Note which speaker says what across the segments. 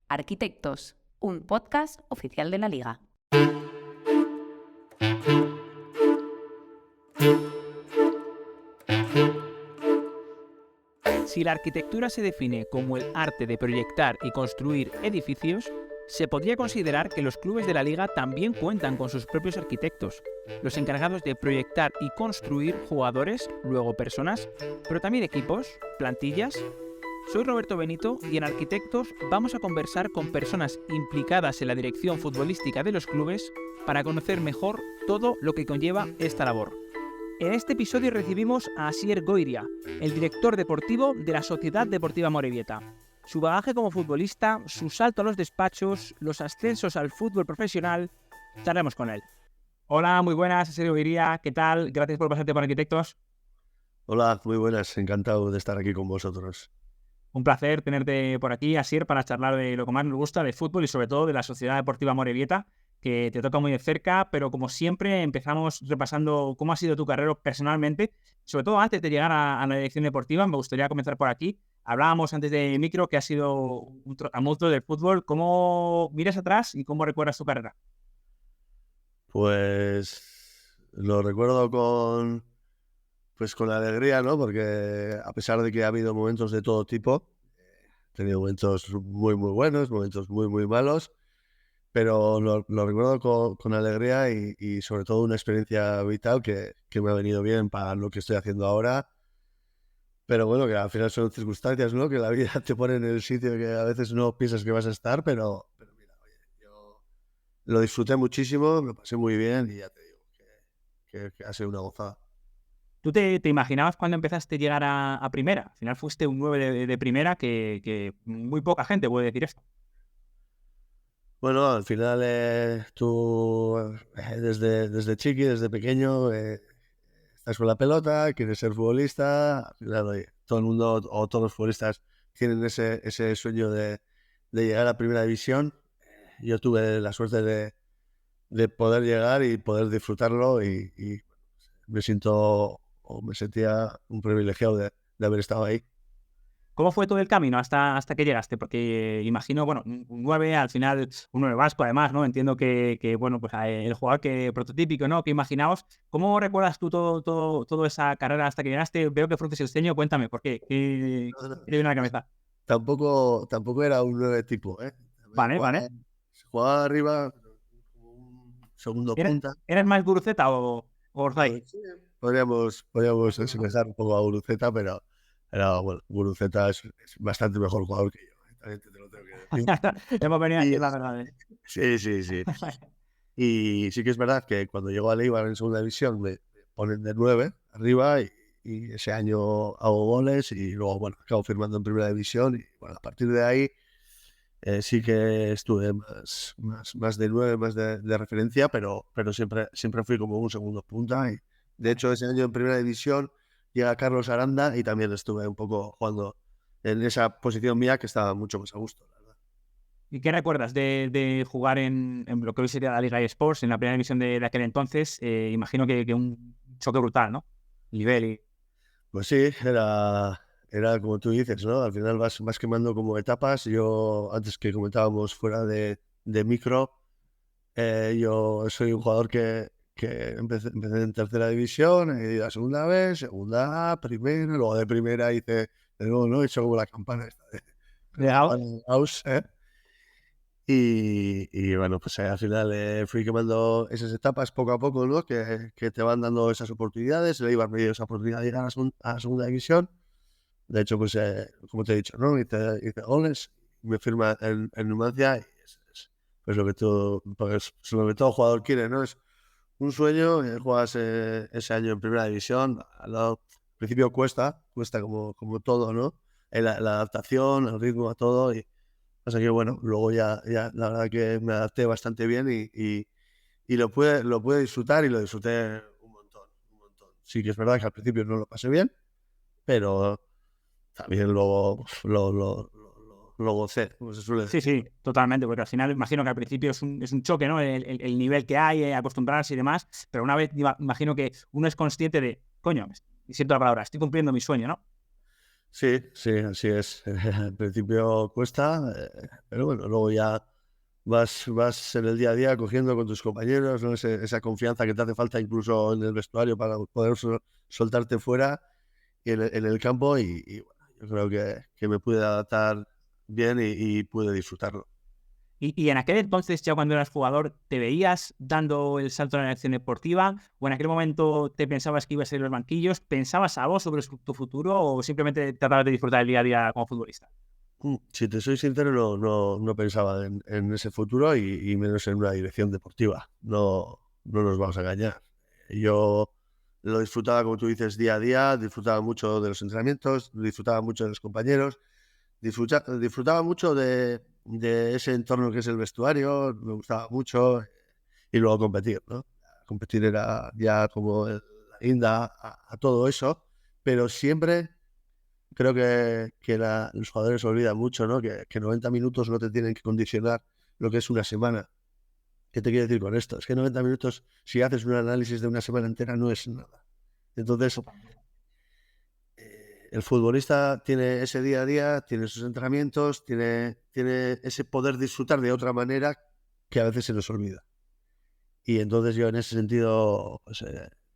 Speaker 1: Arquitectos, un podcast oficial de la Liga.
Speaker 2: Si la arquitectura se define como el arte de proyectar y construir edificios, se podría considerar que los clubes de la Liga también cuentan con sus propios arquitectos, los encargados de proyectar y construir jugadores, luego personas, pero también equipos, plantillas. Soy Roberto Benito y en Arquitectos vamos a conversar con personas implicadas en la dirección futbolística de los clubes para conocer mejor todo lo que conlleva esta labor. En este episodio recibimos a Asier Goiria, el director deportivo de la Sociedad Deportiva Amorebieta. Su bagaje como futbolista, su salto a los despachos, los ascensos al fútbol profesional, charlemos con él. Hola, muy buenas, Asier Goiria, ¿qué tal? Gracias por pasarte por Arquitectos.
Speaker 3: Hola, muy buenas, encantado de estar aquí con vosotros.
Speaker 2: Un placer tenerte por aquí, Asier, para charlar de lo que más nos gusta, de fútbol y sobre todo de la Sociedad Deportiva Amorebieta, que te toca muy de cerca, pero como siempre empezamos repasando cómo ha sido tu carrera personalmente. Sobre todo antes de llegar a la dirección deportiva, me gustaría comenzar por aquí. Hablábamos antes de micro que has sido un trotamundo del fútbol. ¿Cómo miras atrás y cómo recuerdas tu carrera?
Speaker 3: Pues lo recuerdo con alegría, ¿no? Porque a pesar de que ha habido momentos de todo tipo, he tenido momentos muy buenos, momentos muy malos, pero lo recuerdo con alegría y sobre todo una experiencia vital que me ha venido bien para lo que estoy haciendo ahora. Pero bueno, que al final son circunstancias, ¿no? Que la vida te pone en el sitio que a veces no piensas que vas a estar, pero mira, oye, yo lo disfruté muchísimo, me pasé muy bien y ya te digo que ha sido una gozada.
Speaker 2: ¿Tú te imaginabas cuando empezaste a llegar a primera? Al final fuiste un 9 de primera que muy poca gente puede decir esto.
Speaker 3: Bueno, al final tú desde chiqui, desde pequeño, estás con la pelota, quieres ser futbolista. Al final, oye, todo el mundo o todos los futbolistas tienen ese sueño de llegar a primera división. Yo tuve la suerte de poder llegar y poder disfrutarlo y me sentía un privilegiado de haber estado ahí.
Speaker 2: ¿Cómo fue todo el camino hasta que llegaste? Porque imagino, bueno, un 9 al final, un 9 vasco además, ¿no? Entiendo que bueno, pues el jugador prototípico, ¿no? Que imaginabas. ¿Cómo recuerdas tú toda esa carrera hasta que llegaste? Veo que frunces el ceño, cuéntame, ¿por qué? ¿Qué te viene a la cabeza?
Speaker 3: Tampoco era un 9 tipo, ¿eh?
Speaker 2: Vale.
Speaker 3: Jugaba arriba como un segundo punta.
Speaker 2: ¿Eres más Guruceta o Orzai?
Speaker 3: Sí, podríamos asemejar un poco a Guruceta, pero bueno, Guruceta es bastante mejor jugador que yo. También te lo tengo que decir.
Speaker 2: Hemos venido a
Speaker 3: Y,
Speaker 2: decir la verdad.
Speaker 3: sí. Y sí que es verdad que cuando llegó a Eibar en segunda división me ponen de 9 arriba y ese año hago goles y luego, bueno, acabo firmando en primera división y, bueno, a partir de ahí sí que estuve más de 9, más de referencia, pero siempre fui como un segundo punta. Y de hecho, ese año en primera división llega Carlos Aranda y también estuve un poco jugando en esa posición mía que estaba mucho más a gusto, la verdad.
Speaker 2: ¿Y qué recuerdas de jugar en lo que hoy sería la Liga eSports, en la primera división de aquel entonces? Imagino que un choque brutal, ¿no? Nivel y...
Speaker 3: Pues sí, era como tú dices, ¿no? Al final vas quemando como etapas. Yo, antes que comentábamos fuera de micro, yo soy un jugador que empecé en tercera división, he ido a segunda vez, segunda A, primera, luego de primera hice, de nuevo, ¿no? He hecho como la campana esta de house, ¿eh? Y bueno, pues al final fui quemando esas etapas poco a poco, ¿no? Que te van dando esas oportunidades. Le iban a pedir esa oportunidad de llegar a la segunda división. De hecho, pues como te he dicho, ¿no? Hice goles, me firma en Numancia y es pues lo que todo jugador quiere, ¿no? Es un sueño. Juegas ese año en primera división. Al principio cuesta como todo, ¿no? La adaptación, el ritmo, a todo. Así que bueno, luego ya la verdad que me adapté bastante bien y lo pude disfrutar y lo disfruté un montón. Sí que es verdad que al principio no lo pasé bien, pero también luego lo gocé, como se suele decir.
Speaker 2: Sí, totalmente, porque al final imagino que al principio es un choque, ¿no? El nivel que hay, acostumbrarse y demás, pero una vez imagino que uno es consciente de, coño, y siento la palabra, estoy cumpliendo mi sueño, ¿no?
Speaker 3: Sí, sí, así es. Al principio cuesta, pero bueno, luego ya vas en el día a día cogiendo con tus compañeros, ¿no? Esa confianza que te hace falta incluso en el vestuario para poder soltarte fuera y en el campo y bueno, yo creo que me pude adaptar bien y pude disfrutarlo.
Speaker 2: Y en aquel entonces, ya cuando eras jugador, ¿te veías dando el salto a la dirección deportiva? ¿O en aquel momento te pensabas que ibas a ir a los banquillos? ¿Pensabas algo sobre tu futuro o simplemente tratabas de disfrutar el día a día como futbolista?
Speaker 3: Si te soy sincero, no pensaba en ese futuro y menos en una dirección deportiva. No nos vamos a engañar. Yo lo disfrutaba, como tú dices, día a día, disfrutaba mucho de los entrenamientos, disfrutaba mucho de los compañeros, disfrutaba mucho de ese entorno que es el vestuario, me gustaba mucho y luego competir, ¿no? Competir era ya como la guinda a todo eso, pero siempre creo que los jugadores olvidan mucho, ¿no? Que 90 minutos no te tienen que condicionar lo que es una semana. ¿Qué te quiero decir con esto? Es que 90 minutos, si haces un análisis de una semana entera, no es nada. Entonces, el futbolista tiene ese día a día, tiene sus entrenamientos, tiene ese poder disfrutar de otra manera que a veces se nos olvida. Y entonces yo en ese sentido, pues,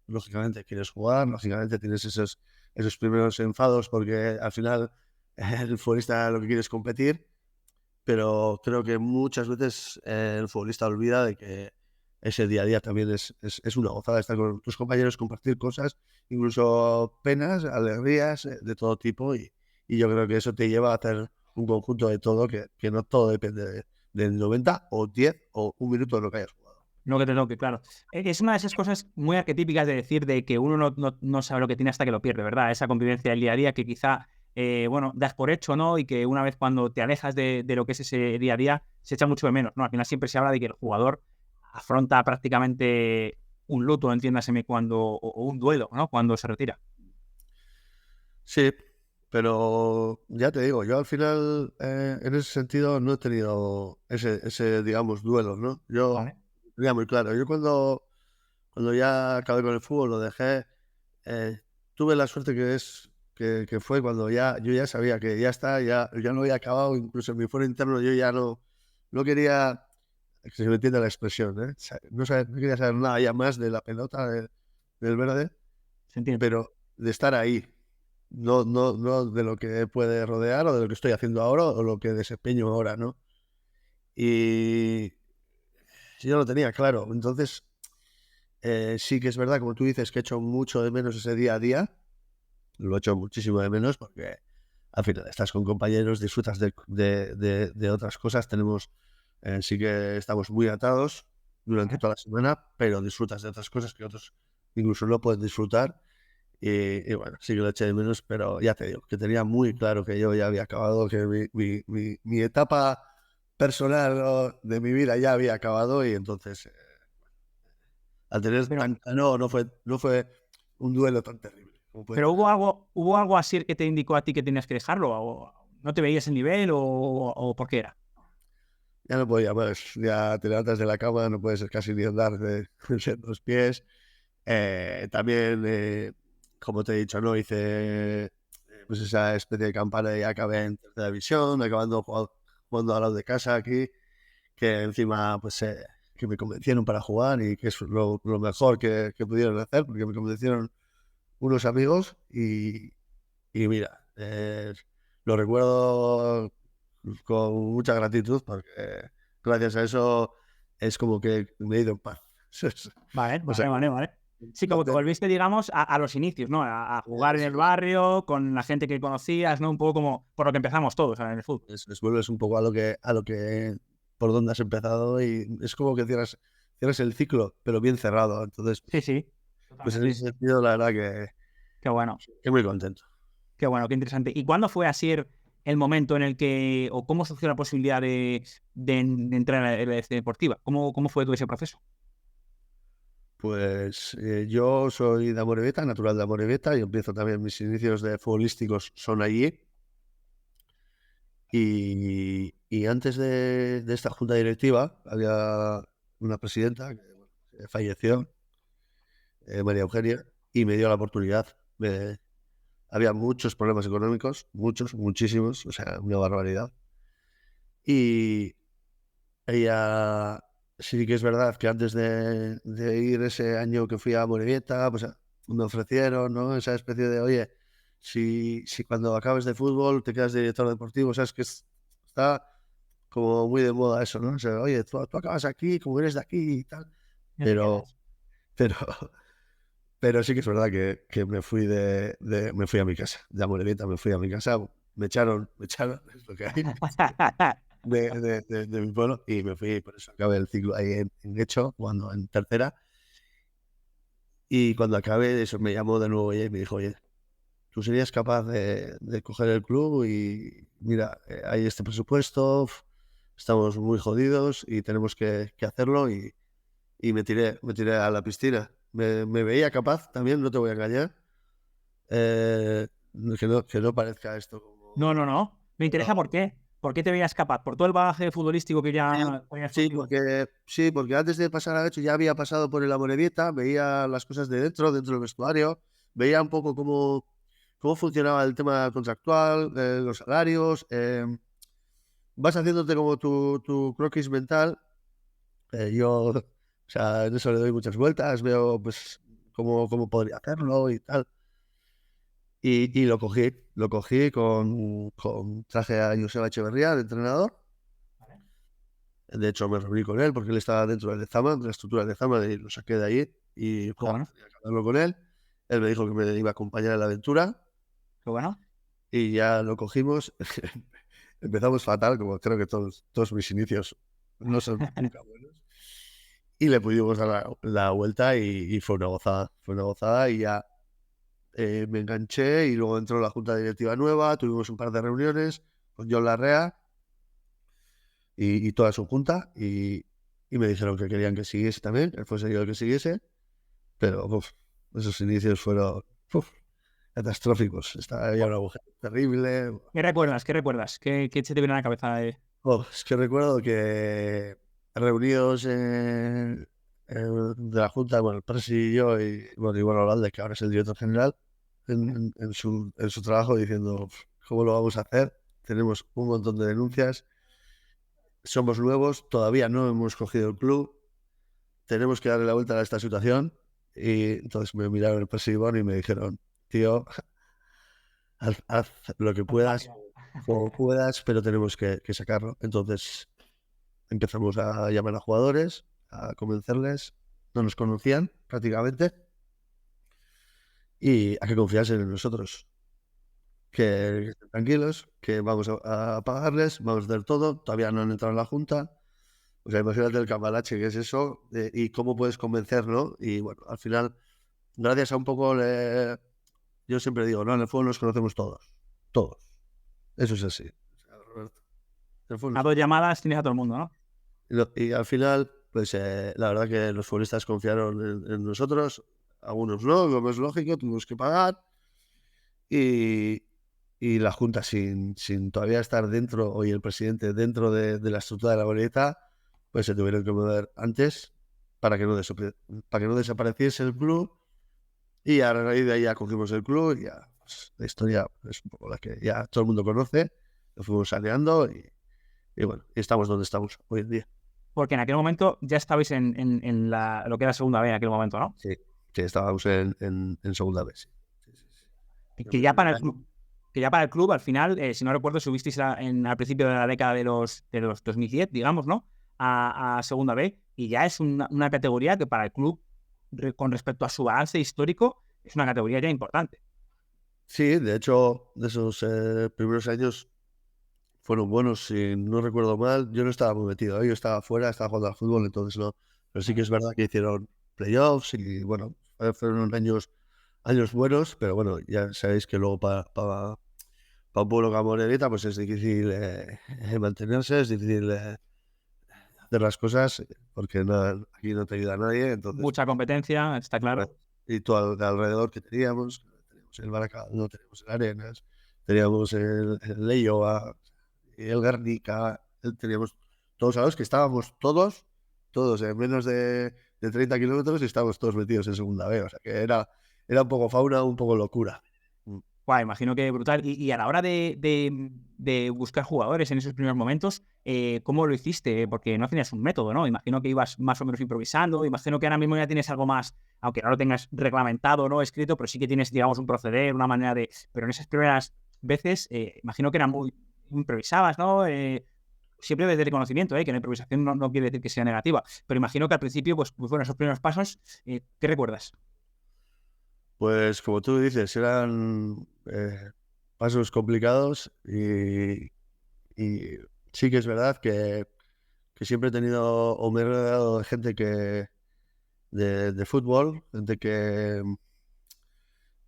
Speaker 3: lógicamente quieres jugar, lógicamente tienes esos primeros enfados porque al final el futbolista lo que quiere es competir, pero creo que muchas veces el futbolista olvida de que ese día a día también es una gozada estar con tus compañeros, compartir cosas, incluso penas, alegrías de todo tipo y yo creo que eso te lleva a hacer un conjunto de todo que no todo depende del 90 o 10 o un minuto de lo que hayas jugado.
Speaker 2: No que te toque, claro. Es una de esas cosas muy arquetípicas de decir de que uno no sabe lo que tiene hasta que lo pierde, ¿verdad? Esa convivencia del día a día que quizá, bueno, das por hecho, ¿no? Y que una vez cuando te alejas de lo que es ese día a día, se echa mucho de menos, ¿no? Al final siempre se habla de que el jugador afronta prácticamente un luto, entiéndaseme, o un duelo, ¿no? Cuando se retira.
Speaker 3: Sí, pero ya te digo, yo al final, en ese sentido, no he tenido ese digamos, duelo, ¿no? Yo
Speaker 2: Vale.
Speaker 3: tenía muy claro. Yo cuando ya acabé con el fútbol, lo dejé, eh, tuve la suerte que fue cuando yo ya sabía que ya está, ya no había acabado, incluso en mi fuero interno, yo ya no quería, que se me entienda la expresión, ¿eh? No quería saber nada ya más de la pelota, del verde,
Speaker 2: Se entiende.
Speaker 3: pero de estar ahí. No de lo que puede rodear o de lo que estoy haciendo ahora o lo que desempeño ahora, ¿no? Y yo lo tenía claro. Entonces, sí que es verdad, como tú dices, que he hecho mucho de menos ese día a día. Lo he hecho muchísimo de menos porque al final estás con compañeros, disfrutas de otras cosas. Sí que estamos muy atados durante
Speaker 2: Vale.
Speaker 3: toda la semana, pero disfrutas de otras cosas que otros incluso no pueden disfrutar. Y bueno, sí que lo eché de menos, pero ya te digo, que tenía muy claro que yo ya había acabado, que mi etapa personal, ¿no?, de mi vida ya había acabado y entonces, al tener
Speaker 2: Pero,
Speaker 3: no fue un duelo tan terrible como puede
Speaker 2: pero
Speaker 3: tener.
Speaker 2: ¿hubo algo así que te indicó a ti que tenías que dejarlo? ¿O no te veías el nivel o por qué era?
Speaker 3: Ya no podía más, ya te levantas de la cama, no puedes casi ni andar de los pies. También, como te he dicho, ¿no? Hice pues esa especie de campana y acabé en tercera división, acabando jugando al lado de casa aquí, que encima pues que me convencieron para jugar y que es lo mejor que pudieron hacer, porque me convencieron unos amigos y mira, lo recuerdo con mucha gratitud porque gracias a eso es como que me he ido en paz.
Speaker 2: Vale,
Speaker 3: O sea,
Speaker 2: vale, vale, vale. Sí, como que
Speaker 3: contento.
Speaker 2: volviste, digamos, a los inicios, ¿no? A jugar en
Speaker 3: Eso
Speaker 2: el barrio, con la gente que conocías, ¿no? Un poco como por lo que empezamos todos en el fútbol.
Speaker 3: vuelves un poco a lo que por donde has empezado y es como que cierras el ciclo, pero bien cerrado. Entonces,
Speaker 2: Sí, sí,
Speaker 3: pues en
Speaker 2: totalmente.
Speaker 3: ese sentido, la verdad
Speaker 2: Qué bueno,
Speaker 3: que muy contento.
Speaker 2: qué interesante. ¿Y cuándo fue así el momento en el que, o cómo surgió la posibilidad de entrar en la dirección deportiva? ¿Cómo fue todo ese proceso?
Speaker 3: Pues yo soy de Amorebieta, natural de Amorebieta, y empiezo también mis inicios de futbolísticos son allí. Y antes de esta junta directiva había una presidenta que bueno, falleció, María Eugenia, y me dio la oportunidad. había muchos problemas económicos, muchísimos, o sea, una barbaridad. Y ella, sí que es verdad que antes de ir ese año que fui a Morevieta, pues me ofrecieron, ¿no? Esa especie de, oye, si cuando acabes de fútbol te quedas de director deportivo, sabes que está como muy de moda eso, ¿no? O sea, oye, tú acabas aquí, como eres de aquí y tal.
Speaker 2: Ya te
Speaker 3: Pero,
Speaker 2: quedas.
Speaker 3: pero, pero sí que es verdad que me fui me fui a mi casa. De Amorebieta me fui a mi casa, me echaron, es lo que hay, de mi pueblo, y me fui, por eso acabé el ciclo ahí en Hecho, cuando en tercera. Y cuando acabé eso, me llamó de nuevo ella y me dijo, oye, ¿tú serías capaz de coger el club? Y mira, hay este presupuesto, estamos muy jodidos y tenemos que hacerlo. Y me tiré a la piscina. Me veía capaz también, no te voy a engañar. Eh, que no parezca esto como...
Speaker 2: No. Me interesa
Speaker 3: No.
Speaker 2: por qué. ¿Por qué te veías capaz? ¿Por todo el bagaje futbolístico que
Speaker 3: Sí,
Speaker 2: ya tenías contigo?
Speaker 3: porque antes de pasar a Hecho ya había pasado por el Amorebieta, veía las cosas de dentro del vestuario, veía un poco cómo funcionaba el tema contractual, los salarios. Vas haciéndote como tu croquis mental. O sea, en eso le doy muchas vueltas, veo pues cómo podría hacerlo y tal. Y lo cogí traje a Joseba Echeverría, de entrenador. De hecho, me reuní con él porque él estaba dentro del Lezama, de la estructura del Lezama, y lo saqué de ahí y
Speaker 2: Qué bueno,
Speaker 3: tenía que hablarlo con él. Él me dijo que me iba a acompañar en la aventura
Speaker 2: qué bueno.
Speaker 3: y ya lo cogimos. Empezamos fatal, como creo que todos mis inicios no son nunca buenos. Y le pudimos dar la vuelta y fue una gozada. Fue una gozada y ya me enganché y luego entró la junta directiva nueva, tuvimos un par de reuniones con John Larrea y toda su junta y me dijeron que querían que siguiese también, que fuese yo el que siguiese, pero esos inicios fueron catastróficos. Estaba ya una agujero terrible.
Speaker 2: ¿Qué recuerdas? ¿Qué recuerdas? ¿Qué se te viene a la cabeza?
Speaker 3: Es que recuerdo que reunidos de la junta, bueno, el presi y yo y bueno, Iván Olalde, que ahora es el director general, en su trabajo diciendo cómo lo vamos a hacer. Tenemos un montón de denuncias, somos nuevos, todavía no hemos cogido el club, tenemos que darle la vuelta a esta situación. Y entonces me miraron el presi y Iván y me dijeron, tío, haz lo que puedas, como puedas, pero tenemos que sacarlo. Entonces empezamos a llamar a jugadores, a convencerles, no nos conocían prácticamente, y a que confiasen en nosotros. Que estén tranquilos, que vamos a pagarles, vamos a hacer todo, todavía no han entrado en la junta. O sea, imagínate el cambalache que es eso y cómo puedes convencer, ¿no? Y bueno, al final, gracias a un poco, yo siempre digo, no, en el fútbol nos conocemos todos. Eso es así. O sea, Roberto, en el fútbol
Speaker 2: A dos llamadas tienes a todo el mundo, ¿no?
Speaker 3: y al final, pues la verdad que los futbolistas confiaron en nosotros, algunos no, lo más lógico, tuvimos que pagar y, y la Junta sin todavía estar dentro, o el presidente dentro de la estructura de la boleta, pues se tuvieron que mover antes para que no desapareciese el club y a raíz de ahí ya cogimos el club y ya pues, la historia es un poco la que ya todo el mundo conoce, lo fuimos saneando y bueno, y estamos donde estamos hoy en día.
Speaker 2: Porque en aquel momento ya estabais en lo que era segunda B en aquel momento, ¿no?
Speaker 3: Sí, sí, estábamos en segunda vez. Sí, sí, sí.
Speaker 2: Y
Speaker 3: El
Speaker 2: que ya
Speaker 3: primer
Speaker 2: para el
Speaker 3: año.
Speaker 2: club, que ya para el club, al final, si no recuerdo, subisteis al principio de la década de los 2010, digamos, ¿no? A segunda B, y ya es una categoría que para el club, con respecto a su balance histórico, es una categoría ya importante.
Speaker 3: Sí, de hecho, de esos primeros años fueron buenos, si no recuerdo mal. Yo no estaba muy metido, yo estaba fuera, estaba jugando al fútbol, entonces no. Pero sí que es verdad que hicieron playoffs y bueno, fueron años buenos, pero bueno, ya sabéis que luego para un pueblo como Morelita pues es difícil mantenerse, es difícil hacer las cosas porque aquí no te ayuda nadie, entonces
Speaker 2: Mucha competencia, está claro.
Speaker 3: y todo alrededor que teníamos el Baracá, no tenemos el Arenas, teníamos el Leioa, el Guernica, teníamos todos a los que estábamos todos en menos de 30 kilómetros y estábamos todos metidos en segunda B, o sea que era un poco fauna, un poco locura.
Speaker 2: Guau, imagino que brutal. Y a la hora de buscar jugadores en esos primeros momentos, ¿cómo lo hiciste? Porque no tenías un método, ¿no? Imagino que ibas más o menos improvisando. Imagino que ahora mismo ya tienes algo más, aunque no lo tengas reglamentado, ¿no? Escrito, pero sí que tienes, digamos, un proceder, una manera de... Pero en esas primeras veces, imagino que eran muy improvisabas, ¿no? Siempre desde el conocimiento, que la improvisación no quiere decir que sea negativa. Pero imagino que al principio, pues bueno, esos primeros pasos, ¿qué recuerdas?
Speaker 3: Pues como tú dices, eran pasos complicados y sí que es verdad que siempre he tenido o me he rodeado de gente de fútbol, gente que,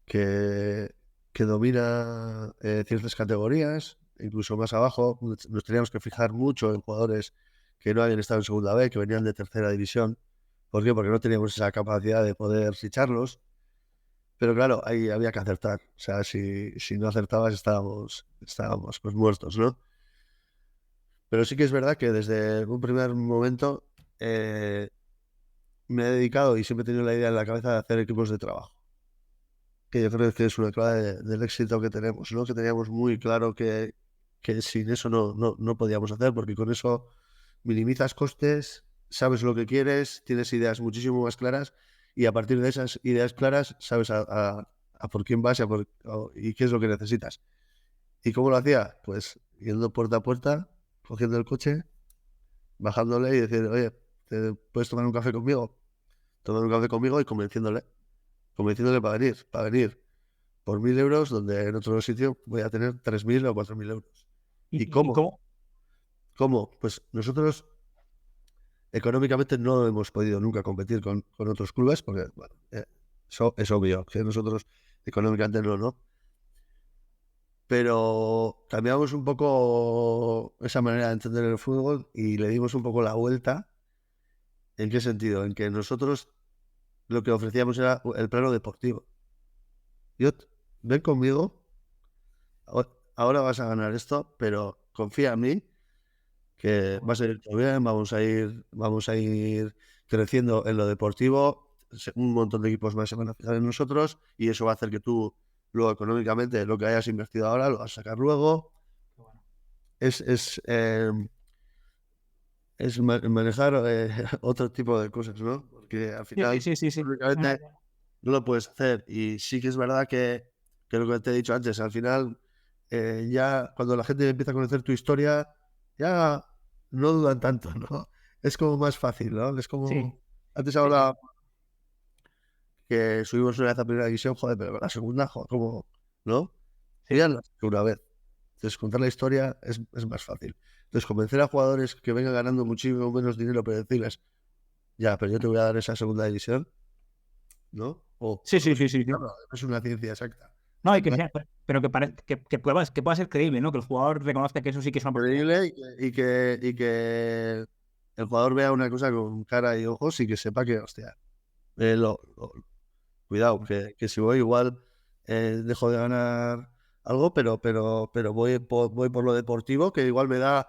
Speaker 3: que domina ciertas categorías, incluso más abajo. Nos teníamos que fijar mucho en jugadores que no habían estado en segunda B, que venían de tercera división. ¿Por qué? Porque no teníamos esa capacidad de poder ficharlos. Pero claro, ahí había que acertar. O sea, si no acertabas estábamos pues muertos, ¿no? Pero sí que es verdad que desde un primer momento me he dedicado y siempre he tenido la idea en la cabeza de hacer equipos de trabajo. Que yo creo que es una clave del éxito que tenemos, ¿no? Que teníamos muy claro que sin eso no podíamos hacer, porque con eso minimizas costes, sabes lo que quieres, tienes ideas muchísimo más claras y a partir de esas ideas claras sabes a por quién vas y qué es lo que necesitas. ¿Y cómo lo hacía? Pues yendo puerta a puerta, cogiendo el coche, bajándole y decir, oye, ¿te puedes tomar un café conmigo? Tomar un café conmigo y convenciéndole para venir por 1.000 euros, donde en otro sitio voy a tener 3.000 o 4.000 euros. ¿Y
Speaker 2: ¿Y
Speaker 3: cómo?
Speaker 2: cómo?
Speaker 3: ¿Cómo? Pues nosotros económicamente no hemos podido nunca competir con otros clubes, porque bueno, eso es obvio, que nosotros económicamente no. Pero cambiamos un poco esa manera de entender el fútbol y le dimos un poco la vuelta. ¿En qué sentido? En que nosotros lo que ofrecíamos era el plano deportivo. Yo, ven conmigo, ahora vas a ganar esto, pero confía en mí, que va a salir todo bien, vamos a ir creciendo en lo deportivo, un montón de equipos más se van a fijar en nosotros y eso va a hacer que tú luego económicamente lo que hayas invertido ahora lo vas a sacar luego. Es manejar otro tipo de cosas, ¿no? Porque al final
Speaker 2: Sí.
Speaker 3: económicamente no lo puedes hacer y sí que es verdad que lo que te he dicho antes, al final ya cuando la gente empieza a conocer tu historia ya no dudan tanto, ¿no? Es como más fácil, ¿no? Es
Speaker 2: Sí.
Speaker 3: como... Antes hablaba que subimos una vez a primera división, joder, pero la segunda, joder, como... ¿No?
Speaker 2: Sí.
Speaker 3: Ya la segunda vez. Entonces contar la historia es más fácil. Entonces convencer a jugadores que vengan ganando muchísimo menos dinero, pero decirles, ya, pero yo te voy a dar esa segunda división, ¿no?
Speaker 2: Sí.
Speaker 3: Claro, es una ciencia exacta.
Speaker 2: No,
Speaker 3: Está
Speaker 2: y que sea, pero que pueda ser creíble, ¿no? Que el jugador reconozca que eso sí que es una oportunidad.
Speaker 3: increíble y que el jugador vea una cosa con cara y ojos y que sepa que, hostia, cuidado, que si voy igual dejo de ganar algo, pero voy por lo deportivo, que igual me da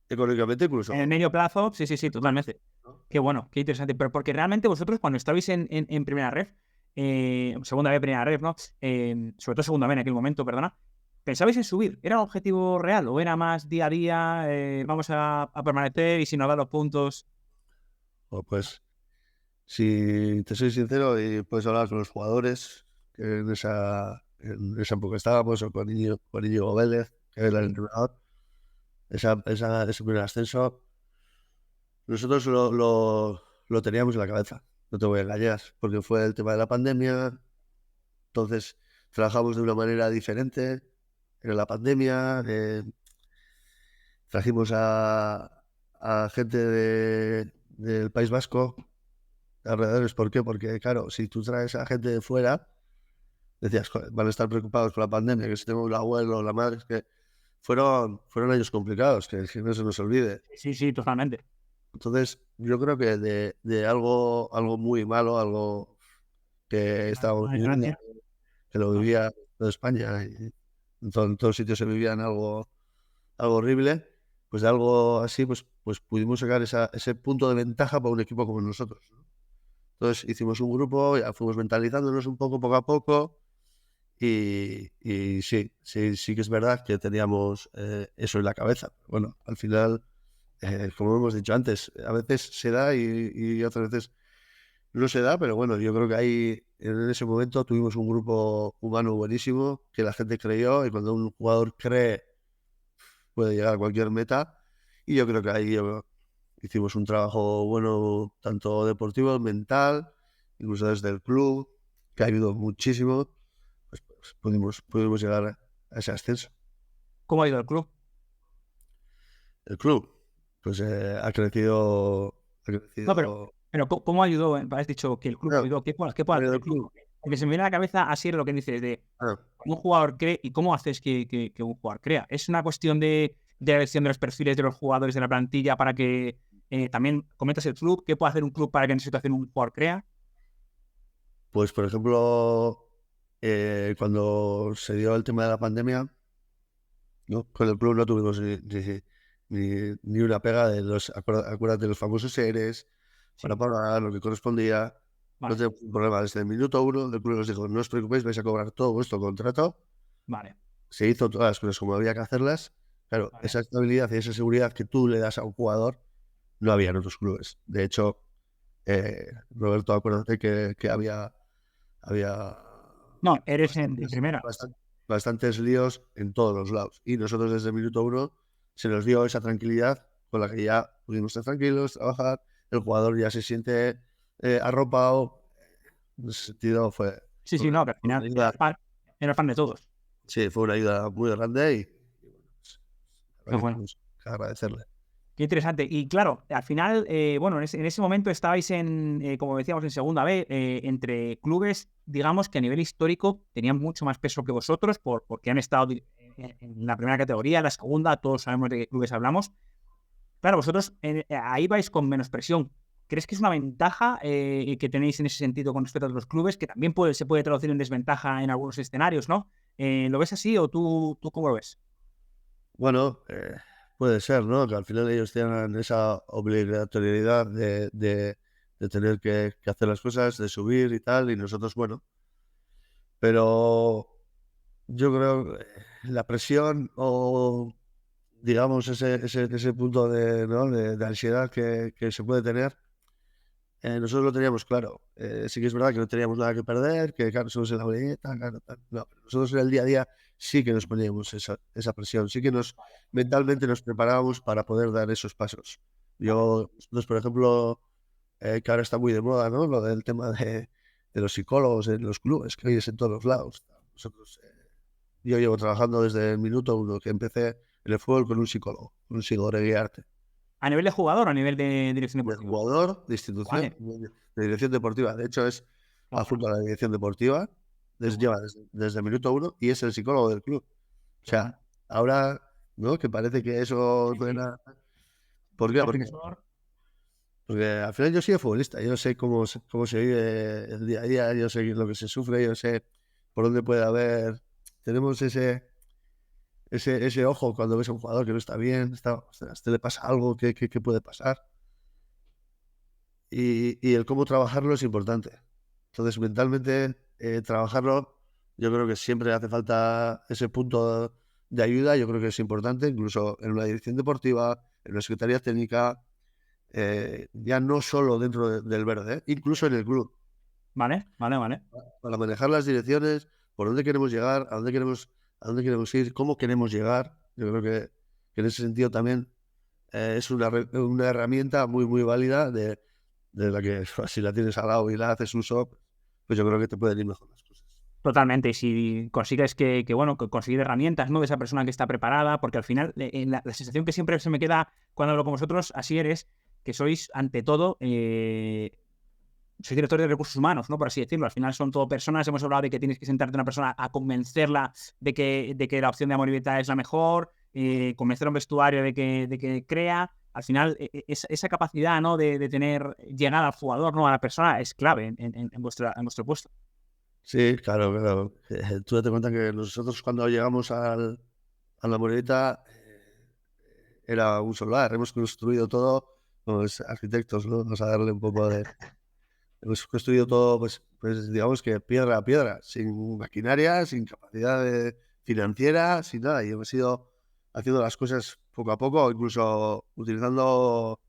Speaker 3: económicamente
Speaker 2: En el
Speaker 3: incluso.
Speaker 2: medio plazo, sí, totalmente.
Speaker 3: ¿No?
Speaker 2: Qué bueno, qué interesante. Pero porque realmente vosotros cuando estabais en primera ref, segunda B, primera ref, ¿no? Sobre todo segunda B en aquel momento, perdona. ¿Pensabais en subir? ¿Era un objetivo real o era más día a día? Vamos a permanecer y si nos dan los puntos.
Speaker 3: Pues, si te soy sincero y puedes hablar con los jugadores, que en esa época estábamos, o con Íñigo Vélez, que era el entrenador, ese primer ascenso, nosotros lo teníamos en la cabeza, no te voy a engañar, porque fue el tema de la pandemia, entonces trabajamos de una manera diferente. En la pandemia trajimos a gente del País Vasco, alrededores. ¿Por qué? Porque, claro, si tú traes a gente de fuera, decías, "Joder, van a estar preocupados por la pandemia, que si tengo un abuelo o la madre", es que fueron años complicados, que no se nos olvide.
Speaker 2: Sí, totalmente.
Speaker 3: Entonces, yo creo que de algo muy malo, algo que estábamos
Speaker 2: Ay,
Speaker 3: viviendo,
Speaker 2: gracias.
Speaker 3: que lo vivía toda España y en todos sitios se vivían algo horrible, pues de algo así, pues pudimos sacar ese punto de ventaja para un equipo como nosotros, ¿no? Entonces hicimos un grupo, ya fuimos mentalizándonos un poco a poco Y sí que es verdad que teníamos eso en la cabeza. Bueno, al final, como hemos dicho antes, a veces se da y otras veces no se da, pero bueno, yo creo que ahí en ese momento tuvimos un grupo humano buenísimo, que la gente creyó, y cuando un jugador cree puede llegar a cualquier meta, y yo creo que ahí hicimos un trabajo bueno, tanto deportivo, mental, incluso desde el club, que ayudó muchísimo, pues pudimos llegar a ese ascenso.
Speaker 2: ¿Cómo ha ido el club?
Speaker 3: El club, pues ha crecido,
Speaker 2: No, pero ¿cómo ayudó? Has dicho que el club
Speaker 3: Claro,
Speaker 2: ayudó. ¿Qué puede hacer
Speaker 3: el
Speaker 2: el club?
Speaker 3: club.
Speaker 2: Porque se me viene a la cabeza así lo que dices de
Speaker 3: Claro.
Speaker 2: cómo un jugador cree y cómo haces que un jugador crea. ¿Es una cuestión de la elección de los perfiles de los jugadores de la plantilla para que también comentas el club? ¿Qué puede hacer un club para que en esa situación un jugador crea?
Speaker 3: Pues, por ejemplo, cuando se dio el tema de la pandemia, ¿no? Con el club no tuvimos ni una pega de acuérdate de los famosos ERES,
Speaker 2: Sí,
Speaker 3: para pagar lo que correspondía. No
Speaker 2: vale,
Speaker 3: tenemos problema. Desde el minuto 1, el club nos dijo: no os preocupéis, vais a cobrar todo vuestro contrato.
Speaker 2: vale,
Speaker 3: Se hizo todas las cosas como había que hacerlas. Claro,
Speaker 2: vale.
Speaker 3: esa estabilidad y esa seguridad que tú le das a un jugador no había en otros clubes. De hecho, Roberto, acuérdate que había
Speaker 2: No, eres en primera.
Speaker 3: bastantes líos en todos los lados. Y nosotros desde el minuto 1 se nos dio esa tranquilidad con la que ya pudimos estar tranquilos, trabajar, el jugador ya se siente arropado. En ese sentido
Speaker 2: Sí,
Speaker 3: fue
Speaker 2: sí, no, que al
Speaker 3: una
Speaker 2: final
Speaker 3: ayuda,
Speaker 2: era fan de todos.
Speaker 3: sí, fue una ayuda muy grande y bueno, pues, la
Speaker 2: Qué
Speaker 3: verdad que
Speaker 2: bueno.
Speaker 3: tenemos que agradecerle.
Speaker 2: Qué interesante. Y claro, al final, bueno, en ese momento estabais como decíamos, en segunda B, entre clubes, digamos, que a nivel histórico tenían mucho más peso que vosotros, porque han estado en la primera categoría, en la segunda, todos sabemos de qué clubes hablamos. Claro, vosotros ahí vais con menos presión. ¿Crees que es una ventaja que tenéis en ese sentido con respecto a los clubes, que también se puede traducir en desventaja en algunos escenarios, ¿no? ¿Lo ves así o tú cómo lo ves?
Speaker 3: Bueno, puede ser, ¿no? Que al final ellos tengan esa obligatoriedad de tener que hacer las cosas, de subir y tal, y nosotros, bueno, pero yo creo que la presión o, digamos, ese punto ¿no? de ansiedad que se puede tener, nosotros lo teníamos claro. Sí que es verdad que no teníamos nada que perder, que claro, somos en la boleta, claro, tal. No, pero nosotros en el día a día sí que nos poníamos esa presión, sí que mentalmente nos preparábamos para poder dar esos pasos.
Speaker 2: Vale.
Speaker 3: Nosotros, por ejemplo, que ahora está muy de moda, ¿no? Lo del tema de los psicólogos en los clubes, que hoy es en todos los lados. Nosotros, yo llevo trabajando desde el minuto 1 que empecé en el fútbol con un psicólogo de guiarte.
Speaker 2: ¿A nivel de jugador o a nivel de dirección
Speaker 3: De
Speaker 2: deportiva?
Speaker 3: jugador, de institución,
Speaker 2: Vale.
Speaker 3: de dirección deportiva. De hecho, es
Speaker 2: Qué bueno,
Speaker 3: adjunto a la dirección deportiva.
Speaker 2: qué bueno,
Speaker 3: Lleva desde el minuto 1 y es el psicólogo del club. O
Speaker 2: qué bueno.
Speaker 3: sea, ahora, ¿no? Que parece que eso
Speaker 2: Sí, sí.
Speaker 3: suena. ¿Por qué?
Speaker 2: Profesor.
Speaker 3: Porque al final yo soy futbolista, yo sé cómo se vive el día a día, yo sé lo que se sufre, yo sé por dónde puede haber. Tenemos ese ojo cuando ves a un jugador que no está bien, ostras, a este le pasa algo, ¿qué puede pasar? Y el cómo trabajarlo es importante. Entonces, mentalmente, trabajarlo, yo creo que siempre hace falta ese punto de ayuda, yo creo que es importante, incluso en una dirección deportiva, en una secretaría técnica, ya no solo dentro del verde, incluso en el club,
Speaker 2: Vale, vale, vale.
Speaker 3: para manejar las direcciones, por dónde queremos llegar, a dónde queremos ir, cómo queremos llegar. Yo creo que en ese sentido también es una herramienta muy, muy válida de la que si la tienes al lado y la haces uso, pues yo creo que te pueden ir mejor las cosas.
Speaker 2: Totalmente. Y si consigues bueno, que conseguir herramientas, ¿no? De esa persona que está preparada, porque al final la sensación que siempre se me queda cuando hablo con vosotros, así eres, que sois ante todo, sois directores de recursos humanos, ¿no? Por así decirlo. Al final son todo personas. Hemos hablado de que tienes que sentarte a una persona a convencerla de que la opción de Amorebieta es la mejor, convencer a un vestuario de que crea. Al final, esa capacidad, ¿no? De tener llegada al jugador, ¿no? A la persona es clave en vuestro puesto.
Speaker 3: Sí, claro, claro. Tú date cuenta que nosotros cuando llegamos a la Moreta era un solar, hemos construido todo, los arquitectos, ¿no? Vamos a darle un poco hemos construido todo, pues digamos que piedra a piedra, sin maquinaria, sin capacidad financiera, sin nada. Y hemos ido haciendo las cosas poco a poco, incluso utilizando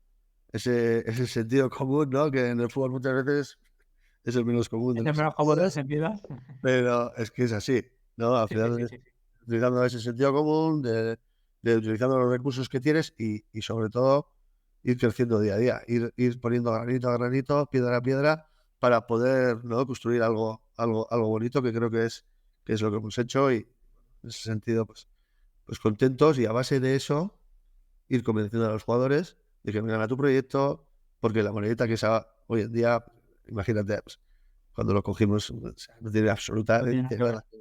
Speaker 3: ese sentido común, ¿no? Que en el fútbol muchas veces es el menos común de
Speaker 2: Es el
Speaker 3: los
Speaker 2: menos cómodo
Speaker 3: sentidos,
Speaker 2: sentido.
Speaker 3: pero es que es así, ¿no? Al
Speaker 2: Sí, sí, sí,
Speaker 3: final,
Speaker 2: sí.
Speaker 3: utilizando ese sentido común, de utilizando los recursos que tienes y sobre todo ir creciendo día a día, ir poniendo granito a granito, piedra a piedra, para poder, ¿no? Construir algo bonito, que creo que es lo que hemos hecho, y en ese sentido, pues contentos, y a base de eso ir convenciendo a los jugadores de que vengan a tu proyecto, porque la monedita que hoy en día, imagínate, pues, cuando lo cogimos, o sea, no tiene
Speaker 2: No tiene nada
Speaker 3: absolutamente
Speaker 2: que ver.
Speaker 3: nada que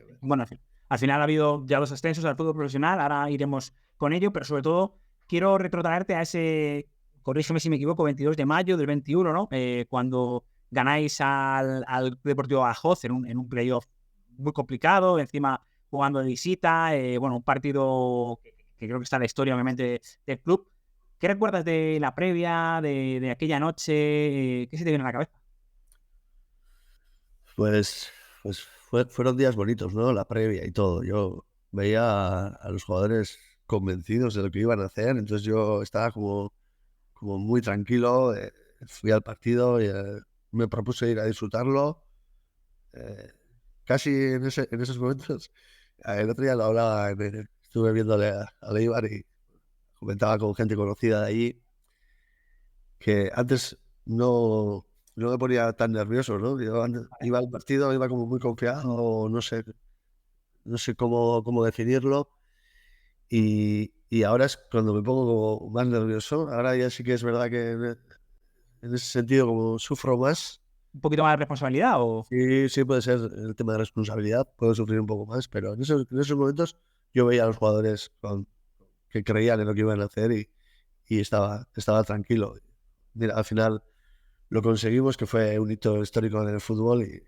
Speaker 3: ver.
Speaker 2: Bueno, al final ha habido ya 2 ascensos al fútbol profesional, ahora iremos con ello, pero sobre todo quiero retrotraerte a ese, corrígeme si me equivoco, 22 de mayo del 21, ¿no? Cuando ganáis al Club Deportivo Badajoz en un playoff muy complicado, encima jugando de visita, bueno, un partido que creo que está en la historia, obviamente, del club. ¿Qué recuerdas de la previa, de aquella noche? ¿Qué se te viene a la cabeza?
Speaker 3: Pues, fueron días bonitos, ¿no? La previa y todo. Yo veía a los jugadores convencidos de lo que iban a hacer, entonces yo estaba como muy tranquilo. Fui al partido y me propuse ir a disfrutarlo. eh, Casi en esos momentos, el otro día lo hablaba, estuve viéndole a Leibar y comentaba con gente conocida de allí que antes no me ponía tan nervioso, ¿no? Yo antes iba al partido, iba como muy confiado, no sé cómo definirlo, y ahora es cuando me pongo como más nervioso. Ahora ya sí que es verdad que en ese sentido como sufro más.
Speaker 2: ¿Un poquito más de responsabilidad o...?
Speaker 3: Sí, sí puede ser el tema de responsabilidad, puedo sufrir un poco más, pero en esos momentos yo veía a los jugadores que creían en lo que iban a hacer, y estaba tranquilo. Mira, al final lo conseguimos, que fue un hito histórico en el fútbol, y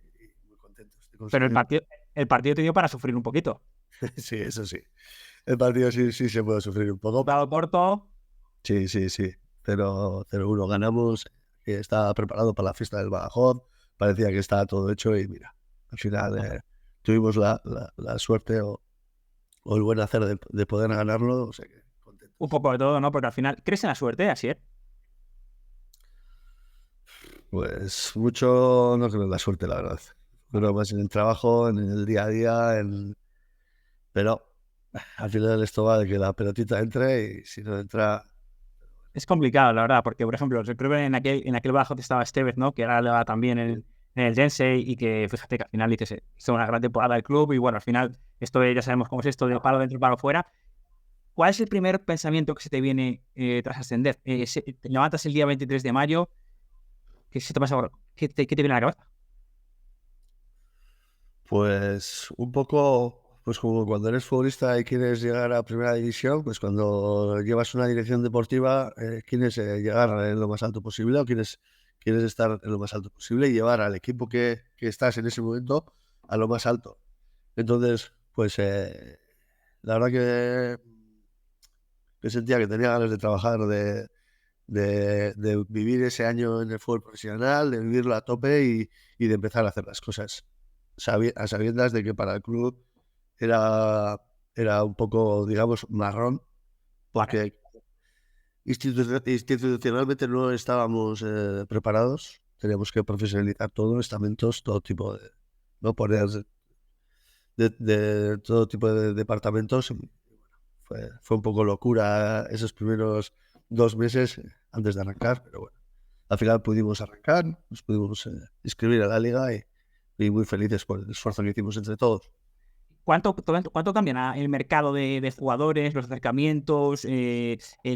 Speaker 3: muy contentos de
Speaker 2: Pero
Speaker 3: conseguirlo.
Speaker 2: el partido te dio para sufrir un poquito.
Speaker 3: Sí, eso sí. El partido sí se puede sufrir un poco.
Speaker 2: Dado corto,
Speaker 3: Sí, sí, sí. Pero 0-1 ganamos, que estaba preparado para la fiesta del Badajoz, parecía que estaba todo hecho, y mira, al final tuvimos la suerte o el buen hacer de poder ganarlo, o sea que
Speaker 2: un
Speaker 3: contentos.
Speaker 2: poco de todo, ¿no? Porque al final, ¿crees en la suerte, así es?
Speaker 3: Pues mucho no creo en la suerte, la verdad. Creo más en el trabajo, en el día a día, pero al final esto va de que la pelotita entre, y si no entra...
Speaker 2: Es complicado, la verdad, porque, por ejemplo, yo creo que en aquel bajo estaba Estevez, ¿no? Que ahora también en el Gensei y que, fíjate, que al final hizo una gran temporada del club y, bueno, al final, ya sabemos cómo es esto de palo dentro, palo fuera. ¿Cuál es el primer pensamiento que se te viene tras ascender? Te levantas el día 23 de mayo, ¿qué se te pasa ahora? ¿Qué te viene a la cabeza?
Speaker 3: Pues un poco, pues como cuando eres futbolista y quieres llegar a primera división, pues cuando llevas una dirección deportiva, quieres llegar en lo más alto posible, o quieres estar en lo más alto posible y llevar al equipo que estás en ese momento a lo más alto. Entonces, pues la verdad que sentía que tenía ganas de trabajar, de vivir ese año en el fútbol profesional, de vivirlo a tope, y de empezar a hacer las cosas a sabiendas de que para el club era un poco, digamos, marrón,
Speaker 2: Vale.
Speaker 3: porque institucionalmente no estábamos preparados. Teníamos que profesionalizar todo, estamentos, todo tipo no poner de todo tipo de departamentos. Fue un poco locura esos primeros 2 meses antes de arrancar, pero bueno, al final pudimos arrancar, nos pudimos inscribir a la liga, y muy felices por el esfuerzo que hicimos entre todos.
Speaker 2: ¿Cuánto cambian el mercado de jugadores, los acercamientos,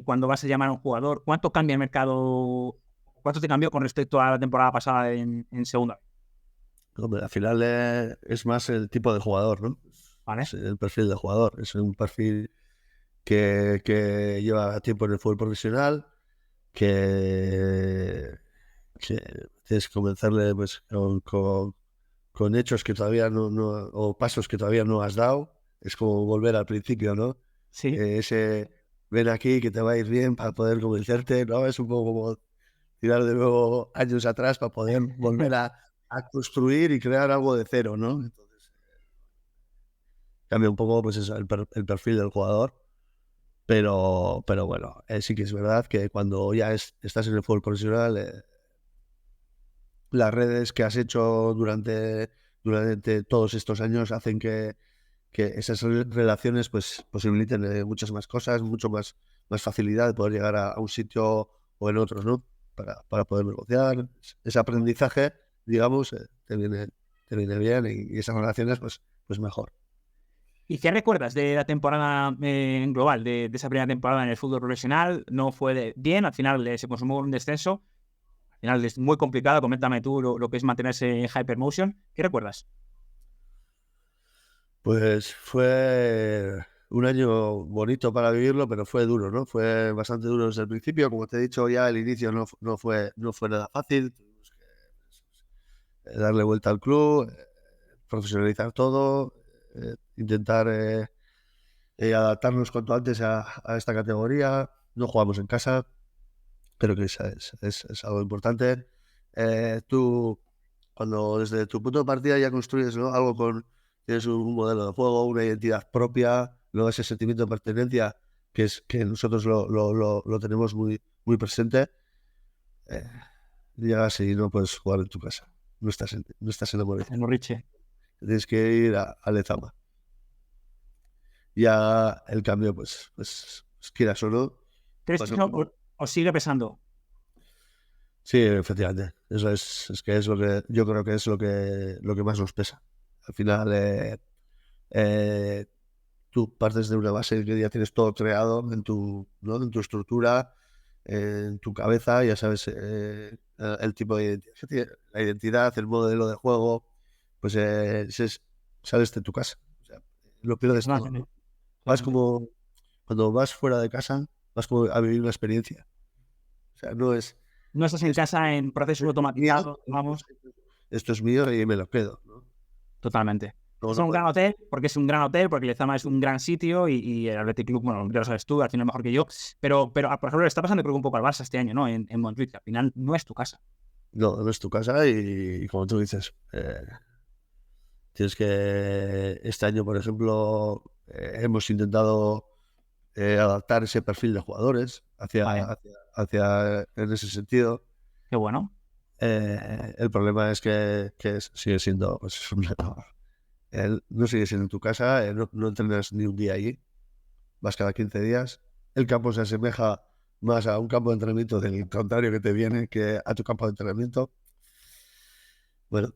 Speaker 2: cuando vas a llamar a un jugador? ¿Cuánto cambia el mercado? ¿Cuánto te cambió con respecto a la temporada pasada en segunda?
Speaker 3: Hombre, al final es más el tipo de jugador, ¿no?
Speaker 2: ¿Vale?
Speaker 3: Es el perfil de jugador. Es un perfil que lleva tiempo en el fútbol profesional, que tienes que convencerle, pues, con hechos que todavía o pasos que todavía no has dado. Es como volver al principio, ¿no?
Speaker 2: Sí.
Speaker 3: Ese ven aquí que te va a ir bien para poder convencerte, ¿no? Es un poco como tirar de nuevo años atrás para poder volver a construir y crear algo de cero, ¿no? Entonces, cambia un poco pues eso, el perfil del jugador, pero bueno, sí que es verdad que cuando ya estás en el fútbol profesional, las redes que has hecho durante todos estos años hacen que esas relaciones pues posibiliten muchas más cosas, mucho más facilidad de poder llegar a un sitio o en otros, ¿no? Para poder negociar. Ese aprendizaje, digamos, te viene bien y esas relaciones pues mejor.
Speaker 2: ¿Y qué recuerdas de la temporada en global, de esa primera temporada en el fútbol profesional? No fue bien, al final se consumó un descenso. Al final es muy complicado. Coméntame tú lo que es mantenerse en Hypermotion. ¿Qué recuerdas?
Speaker 3: Pues fue un año bonito para vivirlo, pero fue duro, ¿no? Fue bastante duro desde el principio. Como te he dicho, ya el inicio no fue nada fácil. Tuvimos que darle vuelta al club, profesionalizar todo, intentar adaptarnos cuanto antes a esta categoría. No jugamos en casa, creo que es algo importante. Tú, cuando desde tu punto de partida ya construyes, ¿no? Tienes un modelo de juego, una identidad propia, luego ese sentimiento de pertenencia que nosotros lo tenemos muy presente, llegas y no puedes jugar en tu casa. No estás en la Morelia.
Speaker 2: En Urriche.
Speaker 3: Tienes que ir a Lezama. Ya el cambio, pues quieras o no.
Speaker 2: ¿Crees que eso os sigue pesando?
Speaker 3: Sí, efectivamente. Eso es que es lo que yo creo que es lo que más nos pesa. Al final, tú partes de una base que ya tienes todo creado en tu estructura, en tu cabeza, ya sabes el tipo de identidad, la identidad, el modelo de juego, pues sales de tu casa. O sea, lo pierdes todo, ¿no? Vas como cuando vas fuera de casa, vas como a vivir una experiencia. O sea, no
Speaker 2: estás en casa en procesos automatizados, vamos.
Speaker 3: Esto es mío y me lo quedo, ¿no?
Speaker 2: Totalmente.
Speaker 3: No,
Speaker 2: es
Speaker 3: no
Speaker 2: un gran hotel, porque es un gran hotel, porque Lezama es un gran sitio y el Athletic Club, bueno, ya lo sabes tú, al final mejor que yo, pero por ejemplo, le está pasando creo que un poco al Barça este año, ¿no? En Montjuic, al final no es tu casa.
Speaker 3: No es tu casa y como tú dices, tienes que, este año, por ejemplo, hemos intentado adaptar ese perfil de jugadores hacia en ese sentido.
Speaker 2: Qué bueno.
Speaker 3: El problema es que sigue siendo pues, no sigue siendo tu casa, no entrenas ni un día allí, vas cada 15 días. El campo se asemeja más a un campo de entrenamiento del contrario que te viene que a tu campo de entrenamiento. Bueno,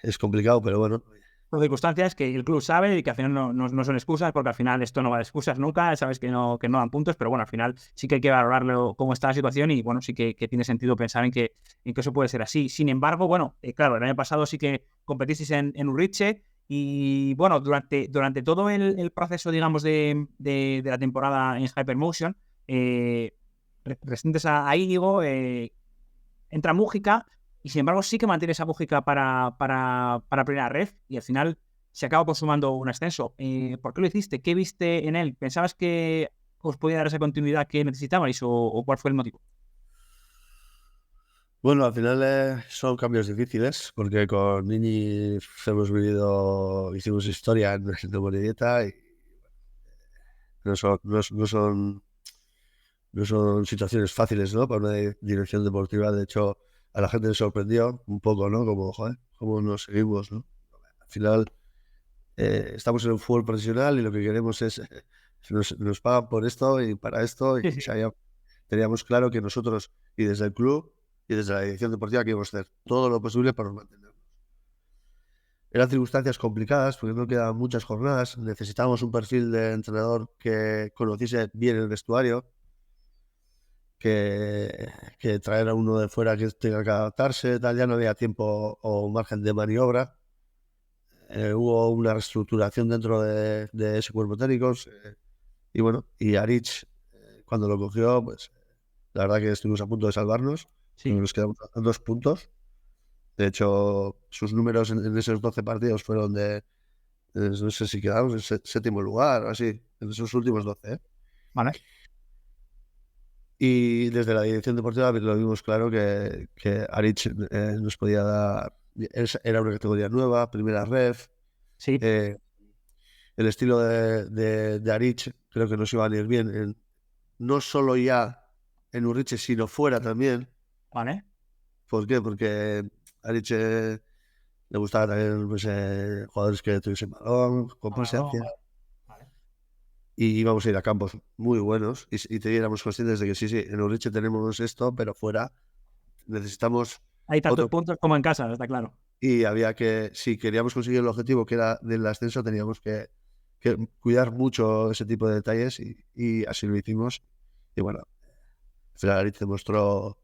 Speaker 3: es complicado, pero bueno.
Speaker 2: Por circunstancias que el club sabe y que al final no son excusas, porque al final esto no va de excusas nunca, sabes que no dan puntos, pero bueno, al final sí que hay que valorarlo cómo está la situación y bueno, sí que tiene sentido pensar en que eso puede ser así. Sin embargo, bueno, claro, el año pasado sí que competisteis en Urriche y bueno, durante todo el proceso, digamos, de la temporada en Hypermotion, rescindes a Íñigo, entra Mújica. Y sin embargo sí que mantiene esa Mújica para primera red y al final se acaba consumando un ascenso. ¿Por qué lo hiciste? ¿Qué viste en él? ¿Pensabas que os podía dar esa continuidad que necesitabais o cuál fue el motivo?
Speaker 3: Bueno, al final son cambios difíciles porque con Nini hicimos historia en Morevieta y no son situaciones fáciles, ¿no? Para una dirección deportiva. De hecho, a la gente le sorprendió un poco, ¿no? Como, joder, cómo nos seguimos, ¿no? Al final, estamos en un fútbol profesional y lo que queremos es, nos pagan por esto y para esto, y teníamos claro que nosotros, y desde el club, y desde la dirección deportiva, queríamos hacer todo lo posible para mantenernos. Eran circunstancias complicadas porque no quedaban muchas jornadas, necesitábamos un perfil de entrenador que conociese bien el vestuario, que traer a uno de fuera que tenga que adaptarse, tal, ya no había tiempo o margen de maniobra. Hubo una reestructuración dentro de ese cuerpo técnico y bueno, y Aritz, cuando lo cogió, pues la verdad que estuvimos a punto de salvarnos,
Speaker 2: Sí.
Speaker 3: nos quedamos a 2 puntos. De hecho, sus números en esos 12 partidos fueron no sé si quedamos en séptimo lugar o así, en esos últimos 12.
Speaker 2: Vale.
Speaker 3: Y desde la dirección deportiva lo vimos claro que Aritz nos podía dar, era una categoría nueva, primera ref,
Speaker 2: Sí,
Speaker 3: el estilo de Aritz creo que nos iba a ir bien, no solo ya en Urriche, sino fuera también.
Speaker 2: vale.
Speaker 3: ¿Por qué? Porque a Aritz le gustaba también pues, jugadores que tuviesen balón, con presencia.
Speaker 2: Vale.
Speaker 3: Y íbamos a ir a campos muy buenos y éramos conscientes de que sí, en Urriche tenemos esto, pero fuera necesitamos
Speaker 2: Hay tantos
Speaker 3: otro.
Speaker 2: puntos como en casa, está claro.
Speaker 3: Y había que, si queríamos conseguir el objetivo que era del ascenso, teníamos que cuidar mucho ese tipo de detalles y así lo hicimos. Y bueno, al final Aritz demostró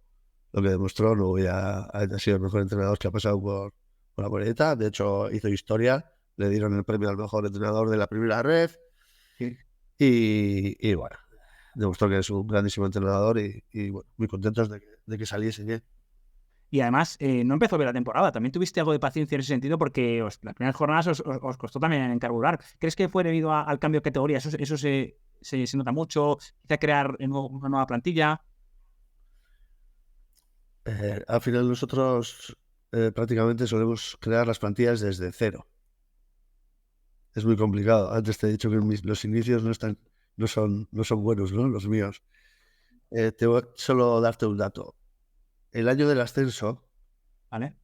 Speaker 3: lo que demostró, luego ya ha sido el mejor entrenador que ha pasado por la Moreta. De hecho, hizo historia, le dieron el premio al mejor entrenador de la primera red.
Speaker 2: Sí.
Speaker 3: Y bueno, demostró que es un grandísimo entrenador y bueno, muy contentos de que saliese bien.
Speaker 2: Y además, no empezó bien la temporada. También tuviste algo de paciencia en ese sentido porque las primeras jornadas os costó también encarburar. ¿Crees que fue debido al cambio de categoría? Eso se nota mucho. Quizá crear una nueva plantilla.
Speaker 3: Al final nosotros prácticamente solemos crear las plantillas desde cero. Es muy complicado. Antes te he dicho que los inicios no son buenos, ¿no? Los míos. Te voy solo darte un dato. El año del ascenso,
Speaker 2: Vale,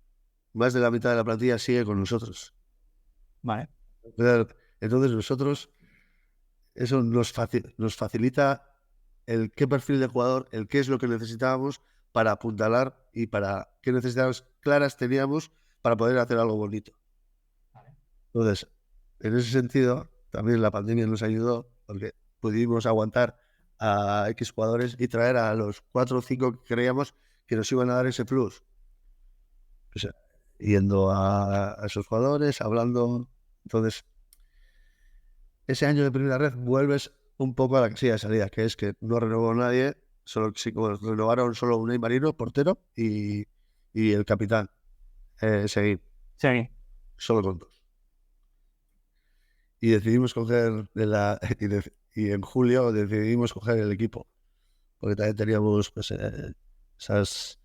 Speaker 3: más de la mitad de la plantilla sigue con nosotros.
Speaker 2: vale.
Speaker 3: Entonces nosotros, eso nos facilita el qué perfil de jugador, el qué es lo que necesitábamos para apuntalar y para qué necesidades claras teníamos para poder hacer algo bonito.
Speaker 2: Vale.
Speaker 3: Entonces, en ese sentido, también la pandemia nos ayudó porque pudimos aguantar a X jugadores y traer a los 4 o 5 que creíamos que nos iban a dar ese plus. O sea, yendo a esos jugadores, hablando. Entonces, ese año de primera red vuelves un poco a la casilla de salida, que es que no renovó nadie, solo renovaron solo un Marino, portero, y el capitán, Seguín,
Speaker 2: Sí.
Speaker 3: solo con 2. Y decidimos coger y en julio decidimos coger el equipo, porque también teníamos pues, esas,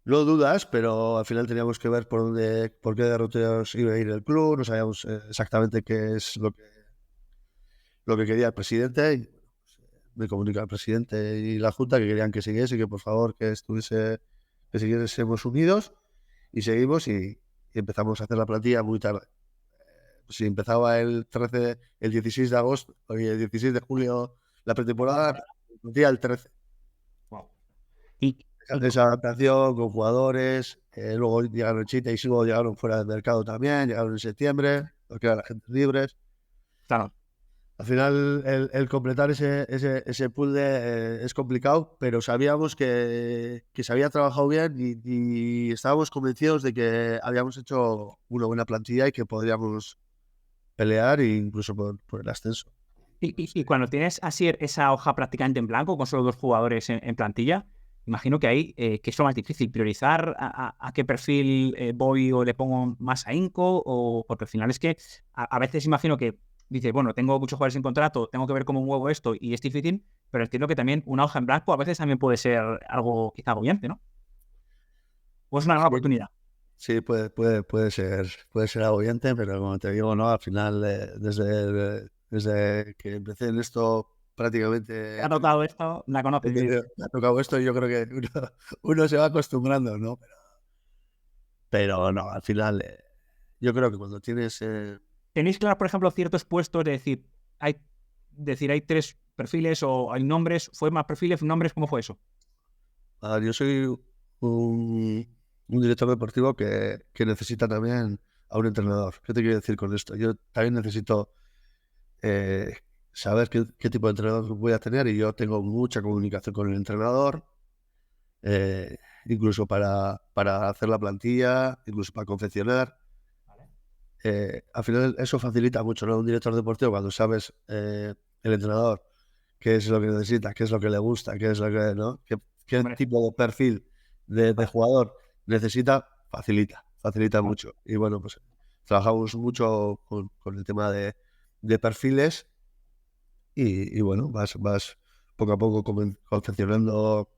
Speaker 3: no dudas, pero al final teníamos que ver por qué derroteros iba a ir el club, no sabíamos exactamente qué es lo que quería el presidente. Y, me comunica el presidente y la junta que querían que siguiese y que por favor que siguiésemos unidos, y seguimos y empezamos a hacer la plantilla muy tarde. Si empezaba el 16 de agosto y el 16 de julio la pretemporada, el 13.
Speaker 2: Wow. Y
Speaker 3: Esa adaptación con jugadores, luego llegaron Chita y luego llegaron fuera del mercado también, llegaron en septiembre, porque eran agentes libres.
Speaker 2: claro,
Speaker 3: Al final, el completar ese puzzle es complicado, pero sabíamos que se había trabajado bien y estábamos convencidos de que habíamos hecho una buena plantilla y que podríamos pelear incluso por el ascenso.
Speaker 2: y cuando tienes así esa hoja prácticamente en blanco con solo 2 jugadores en plantilla, imagino que ahí que es lo más difícil, priorizar a qué perfil voy o le pongo más ahínco, o porque al final es que a veces imagino que dices, bueno, tengo muchos jugadores en contrato, tengo que ver cómo muevo esto y es difícil, pero entiendo que también una hoja en blanco a veces también puede ser algo quizá agobiante, ¿no? O es una gran oportunidad.
Speaker 3: Sí, puede ser agobiante, pero como te digo, no, al final, desde que empecé en esto, prácticamente
Speaker 2: ¿Te ha tocado esto? La conoces bien.
Speaker 3: me ha tocado esto y yo creo que uno se va acostumbrando, ¿no? Pero no, al final, yo creo que cuando tienes...
Speaker 2: ¿Tenéis claro, por ejemplo, ciertos puestos de decir, hay 3 perfiles o hay nombres? ¿Fue más perfiles, nombres? ¿Cómo fue eso?
Speaker 3: yo soy un director deportivo que necesita también a un entrenador. ¿Qué te quiero decir con esto? Yo también necesito saber qué tipo de entrenador voy a tener, y yo tengo mucha comunicación con el entrenador, incluso para hacer la plantilla, incluso para confeccionar. Al final eso facilita mucho, ¿no? Un director deportivo, cuando sabes el entrenador qué es lo que necesita, qué es lo que le gusta, qué es lo que, ¿no? qué
Speaker 2: Hombre.
Speaker 3: tipo de perfil de jugador necesita, facilita mucho. Y bueno, pues trabajamos mucho con el tema de perfiles y bueno, vas poco a poco confeccionando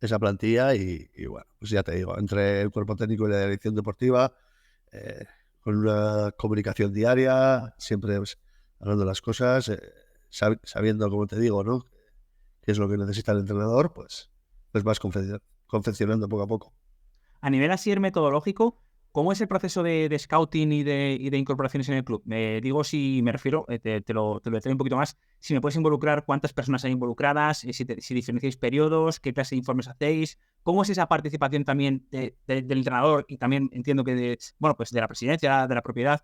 Speaker 3: esa plantilla y bueno, pues ya te digo, entre el cuerpo técnico y la dirección deportiva, con una comunicación diaria, siempre pues, hablando las cosas, sabiendo, como te digo, ¿no? Qué es lo que necesita el entrenador, pues vas confeccionando poco a poco.
Speaker 2: A nivel así metodológico, ¿cómo es el proceso de scouting y de incorporaciones en el club? Digo, si me refiero, te lo detallo un poquito más, si me puedes involucrar, cuántas personas hay involucradas, si diferenciáis periodos, qué clase de informes hacéis, cómo es esa participación también del entrenador y también entiendo que pues de la presidencia, de la propiedad,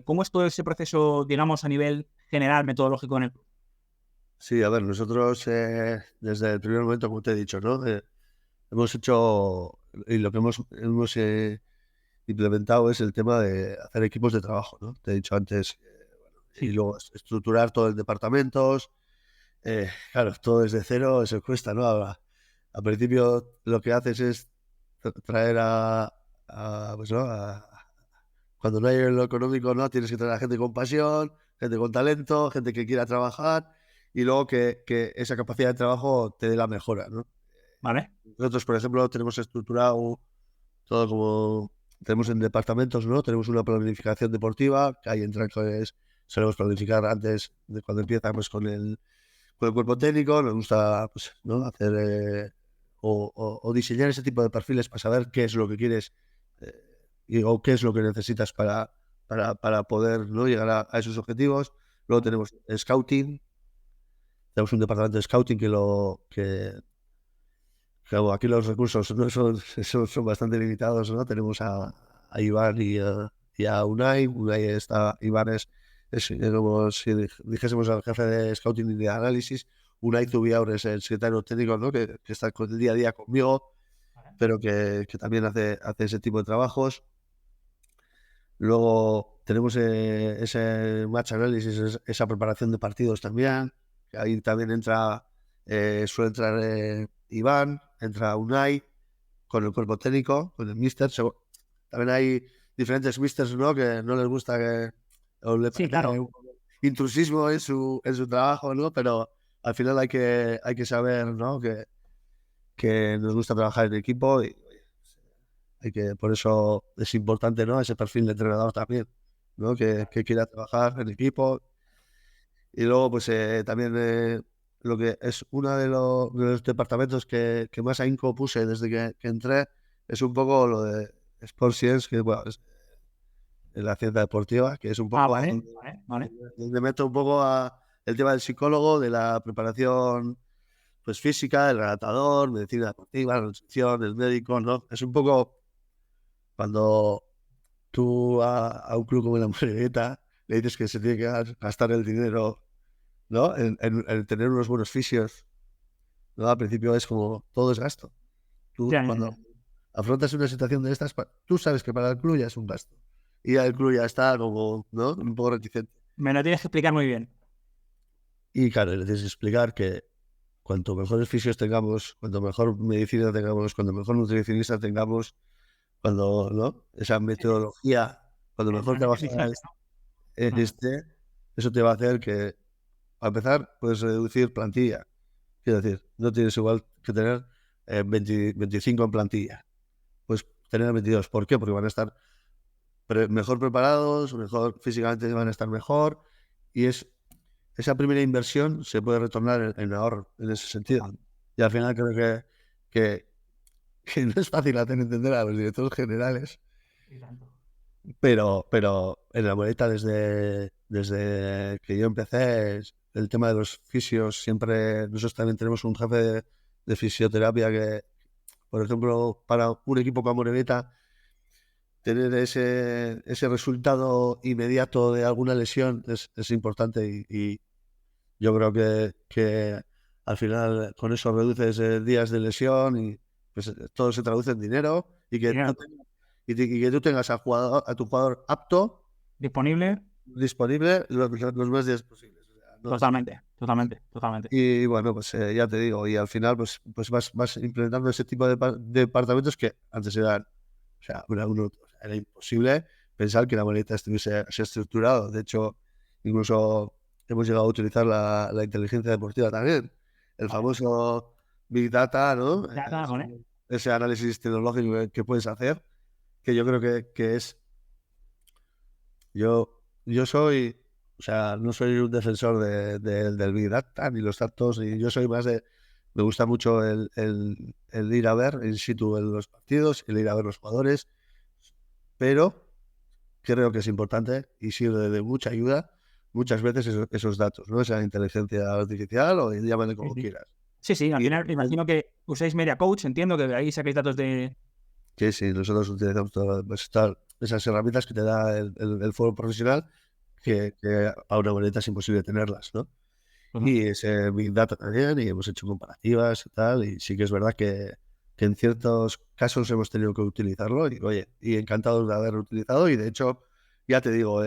Speaker 2: ¿cómo es todo ese proceso, digamos, a nivel general metodológico en el club?
Speaker 3: Sí, a ver, nosotros desde el primer momento, como te he dicho, ¿no? Hemos hecho, y lo que hemos implementado es el tema de hacer equipos de trabajo, ¿no? Te he dicho antes, y luego estructurar todo en departamentos. Claro, todo desde cero, eso cuesta, ¿no? Al principio lo que haces es traer pues, ¿no? Cuando no hay lo económico, ¿no? Tienes que traer a gente con pasión, gente con talento, gente que quiera trabajar y luego que esa capacidad de trabajo te dé la mejora, ¿no?
Speaker 2: ¿Vale?
Speaker 3: Nosotros, por ejemplo, tenemos estructurado todo como tenemos en departamentos, ¿no? Tenemos una planificación deportiva, que ahí entra, pues, solemos planificar antes de cuando empieza pues, con el cuerpo técnico, nos gusta pues, ¿no? hacer o diseñar ese tipo de perfiles para saber qué es lo que quieres o qué es lo que necesitas para poder, ¿no? llegar a esos objetivos. Luego tenemos scouting, tenemos un departamento de scouting claro, aquí los recursos no son bastante limitados, ¿no? Tenemos a Iván y a Unai. Iván es como si dijésemos al jefe de scouting y de análisis. Unai Zubiaur es el secretario técnico, ¿no? que está con el día a día conmigo, pero que también hace ese tipo de trabajos. Luego tenemos ese match análisis, esa preparación de partidos también. Ahí también suele entrar Iván, entra Unai con el cuerpo técnico, con el míster. También hay diferentes místers, ¿no? Que no les gusta
Speaker 2: Sí, claro.
Speaker 3: intrusismo en su trabajo, ¿no? Pero al final hay que saber, ¿no? Que nos gusta trabajar en equipo y por eso es importante, ¿no? Ese perfil de entrenador también, ¿no? Que quiera trabajar en equipo. Y luego, pues también lo que es uno de los departamentos que más ahínco puse desde que entré es un poco lo de Sport Science, que bueno, es la ciencia deportiva, que es un poco
Speaker 2: Vale.
Speaker 3: donde meto un poco el tema del psicólogo, de la preparación pues física, el relatador, medicina deportiva, la nutrición, el médico, ¿no? Es un poco cuando tú a un club como la Morevieta le dices que se tiene que gastar el dinero, ¿no? En tener unos buenos fisios, ¿no? Al principio es como todo es gasto. Tú cuando afrontas una situación de estas, tú sabes que para el club ya es un gasto. Y ya el club ya está como, ¿no? Un poco reticente.
Speaker 2: Me lo tienes que explicar muy bien.
Speaker 3: Y claro, le tienes que explicar que cuanto mejores fisios tengamos, cuanto mejor medicina tengamos, cuanto mejor nutricionista tengamos, cuando, ¿no? Esa metodología, cuando mejor trabajas eso te va a hacer que, a empezar, puedes reducir plantilla. Quiero decir, no tienes igual que tener 25 en plantilla. Pues tener 22. ¿Por qué? Porque van a estar mejor preparados, mejor físicamente van a estar mejor y esa primera inversión se puede retornar en ahorro en ese sentido. Y al final creo que no es fácil hacer entender a los directores generales, pero en la Moreta desde que yo empecé el tema de los fisios siempre, nosotros también tenemos un jefe de fisioterapia que, por ejemplo, para un equipo como Moreta tener ese resultado inmediato de alguna lesión es importante y yo creo que al final con eso reduces días de lesión y pues todo se traduce en dinero y que tú tengas a tu jugador apto,
Speaker 2: disponible
Speaker 3: los más días posibles. O sea,
Speaker 2: Totalmente.
Speaker 3: Y bueno, pues ya te digo, y al final pues vas implementando ese tipo de departamentos que antes eran, o sea, era imposible pensar que la Moreta estuviese así estructurado. De hecho, incluso hemos llegado a utilizar la inteligencia deportiva también. el famoso Big Data, ¿no?
Speaker 2: Data, ¿vale?
Speaker 3: Ese análisis tecnológico que puedes hacer, que yo creo que es... Yo soy, o sea, no soy un defensor del Big Data ni los datos, y yo soy más de... Me gusta mucho el ir a ver in situ en los partidos, el ir a ver los jugadores, pero creo que es importante y sirve de mucha ayuda muchas veces esos datos, ¿no? Esa inteligencia artificial o llámale como quieras.
Speaker 2: Sí, al
Speaker 3: Y
Speaker 2: final me imagino que usáis Media Coach, entiendo que de ahí sacáis datos de...
Speaker 3: que sí, nosotros utilizamos pues, esas herramientas que te da el foro profesional, que a una boleta es imposible tenerlas, ¿no? Y ese Big Data también, y hemos hecho comparativas y tal, y sí que es verdad que en ciertos casos hemos tenido que utilizarlo, y oye, y encantados de haberlo utilizado, y de hecho, ya te digo,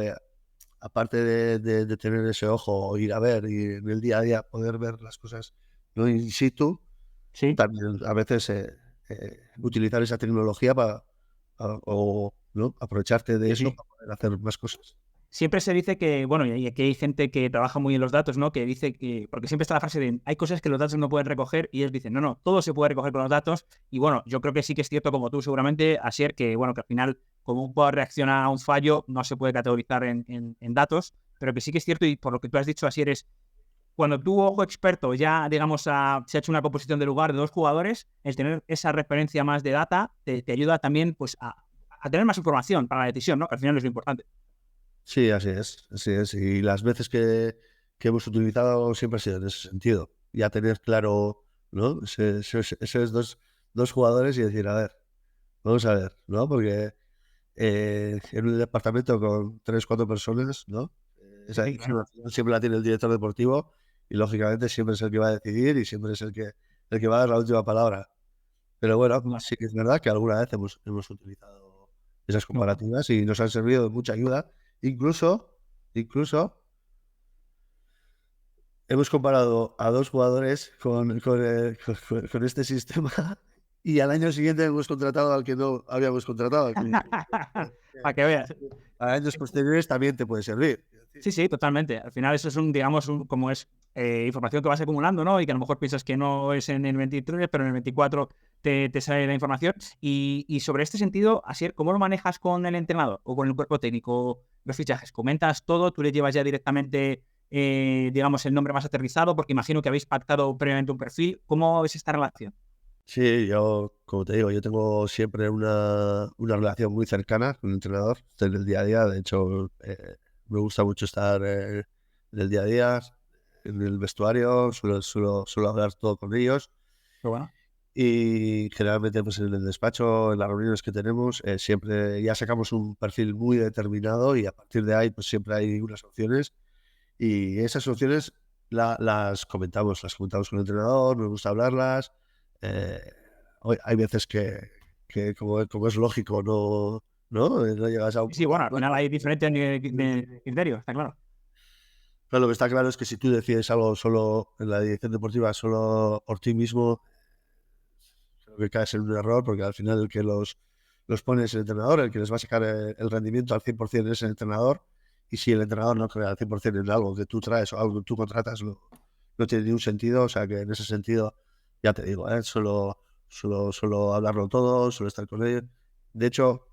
Speaker 3: aparte de tener ese ojo, ir a ver, y en el día a día poder ver las cosas, ¿no? In situ,
Speaker 2: Sí.
Speaker 3: también a veces utilizar esa tecnología o ¿no? aprovecharte de eso para poder hacer más cosas.
Speaker 2: Siempre se dice que, bueno, y aquí hay gente que trabaja muy en los datos, ¿no? Que dice que, porque siempre está la frase de, hay cosas que los datos no pueden recoger, y ellos dicen, no, todo se puede recoger con los datos. Y bueno, yo creo que sí que es cierto, como tú seguramente, Asier, que bueno, que al final, como un jugador reacciona a un fallo, no se puede categorizar en datos, pero que sí que es cierto, y por lo que tú has dicho, Asier, es cuando tu ojo experto ya, digamos, se ha hecho una composición de lugar de dos jugadores, el tener esa referencia más de data te ayuda también, pues, a tener más información para la decisión, ¿no? Que al final es lo importante.
Speaker 3: Sí, así es, así es. Y las veces que hemos utilizado siempre ha sido en ese sentido. Ya tener claro, ¿no? Esos dos jugadores y decir, a ver, vamos a ver, ¿no? Porque en un departamento con 3, 4 personas, ¿no? Esa
Speaker 2: Sí, claro.
Speaker 3: decisión siempre la tiene el director deportivo, y lógicamente siempre es el que va a decidir y siempre es el que va a dar la última palabra. Pero bueno, sí que es verdad que alguna vez hemos utilizado esas comparativas y nos han servido de mucha ayuda. Incluso hemos comparado a dos jugadores con este sistema, y al año siguiente hemos contratado al que no habíamos contratado.
Speaker 2: Para que veas.
Speaker 3: A años posteriores también te puede servir.
Speaker 2: Sí, totalmente. Al final eso es digamos, como es información que vas acumulando, ¿no? Y que a lo mejor piensas que no es en el 23, pero en el 24 te sale la información. Y sobre este sentido, Asier, ¿cómo lo manejas con el entrenador o con el cuerpo técnico los fichajes? ¿Comentas todo? ¿Tú le llevas ya directamente, digamos, el nombre más aterrizado? Porque imagino que habéis pactado previamente un perfil. ¿Cómo es esta relación?
Speaker 3: Sí, yo, como te digo, yo tengo siempre una relación muy cercana con el entrenador en el día a día. De hecho, me gusta mucho estar en el día a día, en el vestuario, suelo hablar todo con ellos.
Speaker 2: Qué bueno.
Speaker 3: Y generalmente, pues en el despacho, en las reuniones que tenemos, siempre ya sacamos un perfil muy determinado, y a partir de ahí, pues siempre hay unas opciones, y esas opciones las comentamos con el entrenador, nos gusta hablarlas. Eh, Hay veces que como es lógico, no llegas a un...
Speaker 2: Sí, bueno, al final hay diferentes de criterios, está claro.
Speaker 3: Pero lo que está claro es que si tú decides algo solo en la dirección deportiva, solo por ti mismo, creo que caes en un error, porque al final el que los pone es el entrenador, el que les va a sacar el rendimiento al 100% es el entrenador, y si el entrenador no cree al 100% en algo que tú traes o algo que tú contratas, no tiene ningún sentido. O sea que en ese sentido, ya te digo, solo hablarlo todo, solo estar con ellos. De hecho,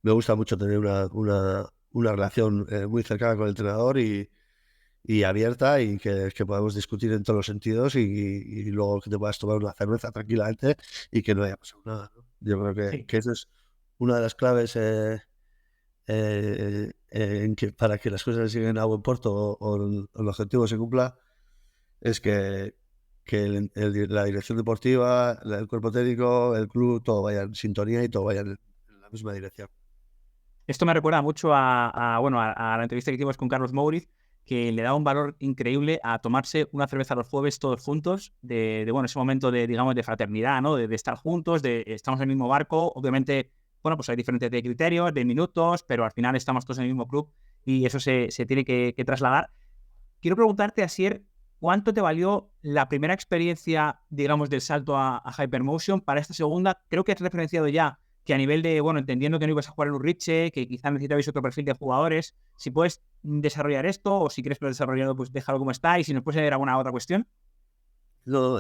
Speaker 3: me gusta mucho tener una relación muy cercana con el entrenador y abierta, y que podamos discutir en todos los sentidos, y luego que te puedas tomar una cerveza tranquilamente y que no haya pasado nada, ¿no? Yo creo
Speaker 2: Sí.
Speaker 3: que eso es una de las claves para que las cosas lleguen a buen puerto, o el objetivo se cumpla, es que la dirección deportiva, el cuerpo técnico, el club, todo vaya en sintonía y todo vaya en la misma dirección.
Speaker 2: Esto me recuerda mucho bueno, a la entrevista que hicimos con Carlos Mouriz, que le da un valor increíble a tomarse una cerveza los jueves todos juntos, bueno, ese momento de, digamos, de fraternidad, ¿no? De estar juntos, estamos en el mismo barco. Obviamente, bueno, pues hay diferentes de criterios, de minutos, pero al final estamos todos en el mismo club, y eso se tiene que trasladar. Quiero preguntarte, Asier, ¿cuánto te valió la primera experiencia, digamos, del salto a Hypermotion para esta segunda? Creo que has referenciado ya que a nivel de, bueno, entendiendo que no ibas a jugar en Urriche, que quizás necesitabais otro perfil de jugadores, si puedes desarrollar esto, o si quieres que lo desarrollado, pues déjalo como está, y si nos puedes añadir alguna otra cuestión.
Speaker 3: No,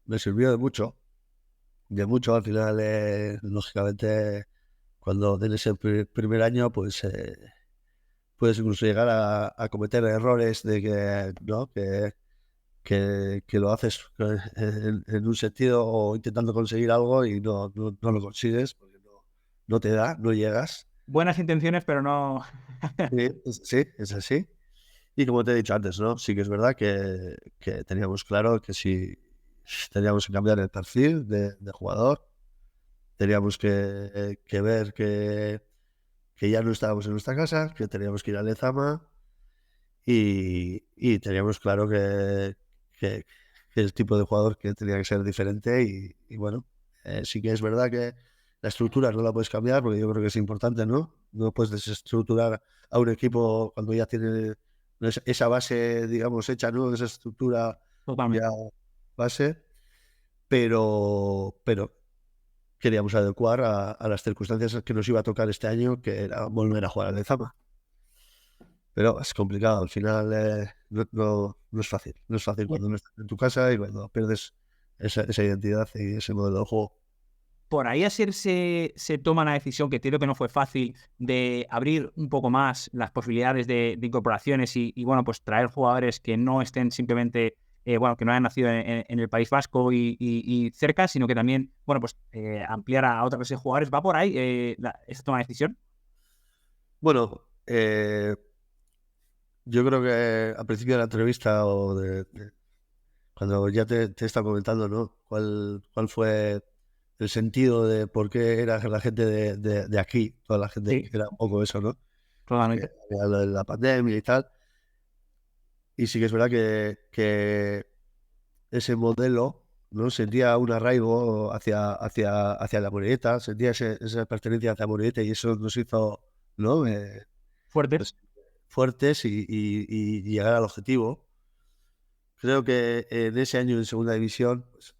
Speaker 3: me sirvió de mucho. Al final, lógicamente, cuando tienes el primer año, pues puedes incluso llegar a cometer errores de que, ¿no? Que lo haces en un sentido o intentando conseguir algo y no lo consigues porque no te da, no llegas.
Speaker 2: Buenas intenciones, pero no...
Speaker 3: Sí, es así. Y como te he dicho antes, ¿no? Sí que es verdad que teníamos claro que si teníamos que cambiar el perfil de jugador, teníamos que ver que ya no estábamos en nuestra casa, que teníamos que ir a Lezama y teníamos claro que el tipo de jugador que tenía que ser diferente y bueno, sí que es verdad que la estructura no la puedes cambiar porque yo creo que es importante, ¿no? No puedes desestructurar a un equipo cuando ya tiene esa base, digamos, hecha, ¿no? Esa estructura ya
Speaker 2: Totalmente.
Speaker 3: base, pero queríamos adecuar a las circunstancias que nos iba a tocar este año, que era volver a jugar al Lezama. Pero es complicado, al final no es fácil. No es fácil cuando no estás en tu casa y cuando pierdes esa identidad y ese modelo de juego.
Speaker 2: Por ahí así se toma la decisión, que entiendo que no fue fácil, de abrir un poco más las posibilidades de incorporaciones y, bueno, pues traer jugadores que no estén simplemente, bueno, que no hayan nacido en el País Vasco y cerca, sino que también, bueno, pues ampliar a otra clase de jugadores. ¿Va por ahí esa toma de decisión?
Speaker 3: Bueno, yo creo que al principio de la entrevista o cuando ya te he estado comentando, ¿no? ¿Cuál fue el sentido de por qué era la gente de aquí, toda la gente,
Speaker 2: Sí,
Speaker 3: era un poco eso, ¿no? Que
Speaker 2: totalmente.
Speaker 3: había lo de la pandemia y tal. Y sí que es verdad que ese modelo, ¿no? Sentía un arraigo hacia la Morevieta, sentía esa pertenencia hacia la Morevieta y eso nos hizo, ¿no?
Speaker 2: Fuertes.
Speaker 3: Pues, fuertes y llegar al objetivo. Creo que en ese año en segunda división, pues,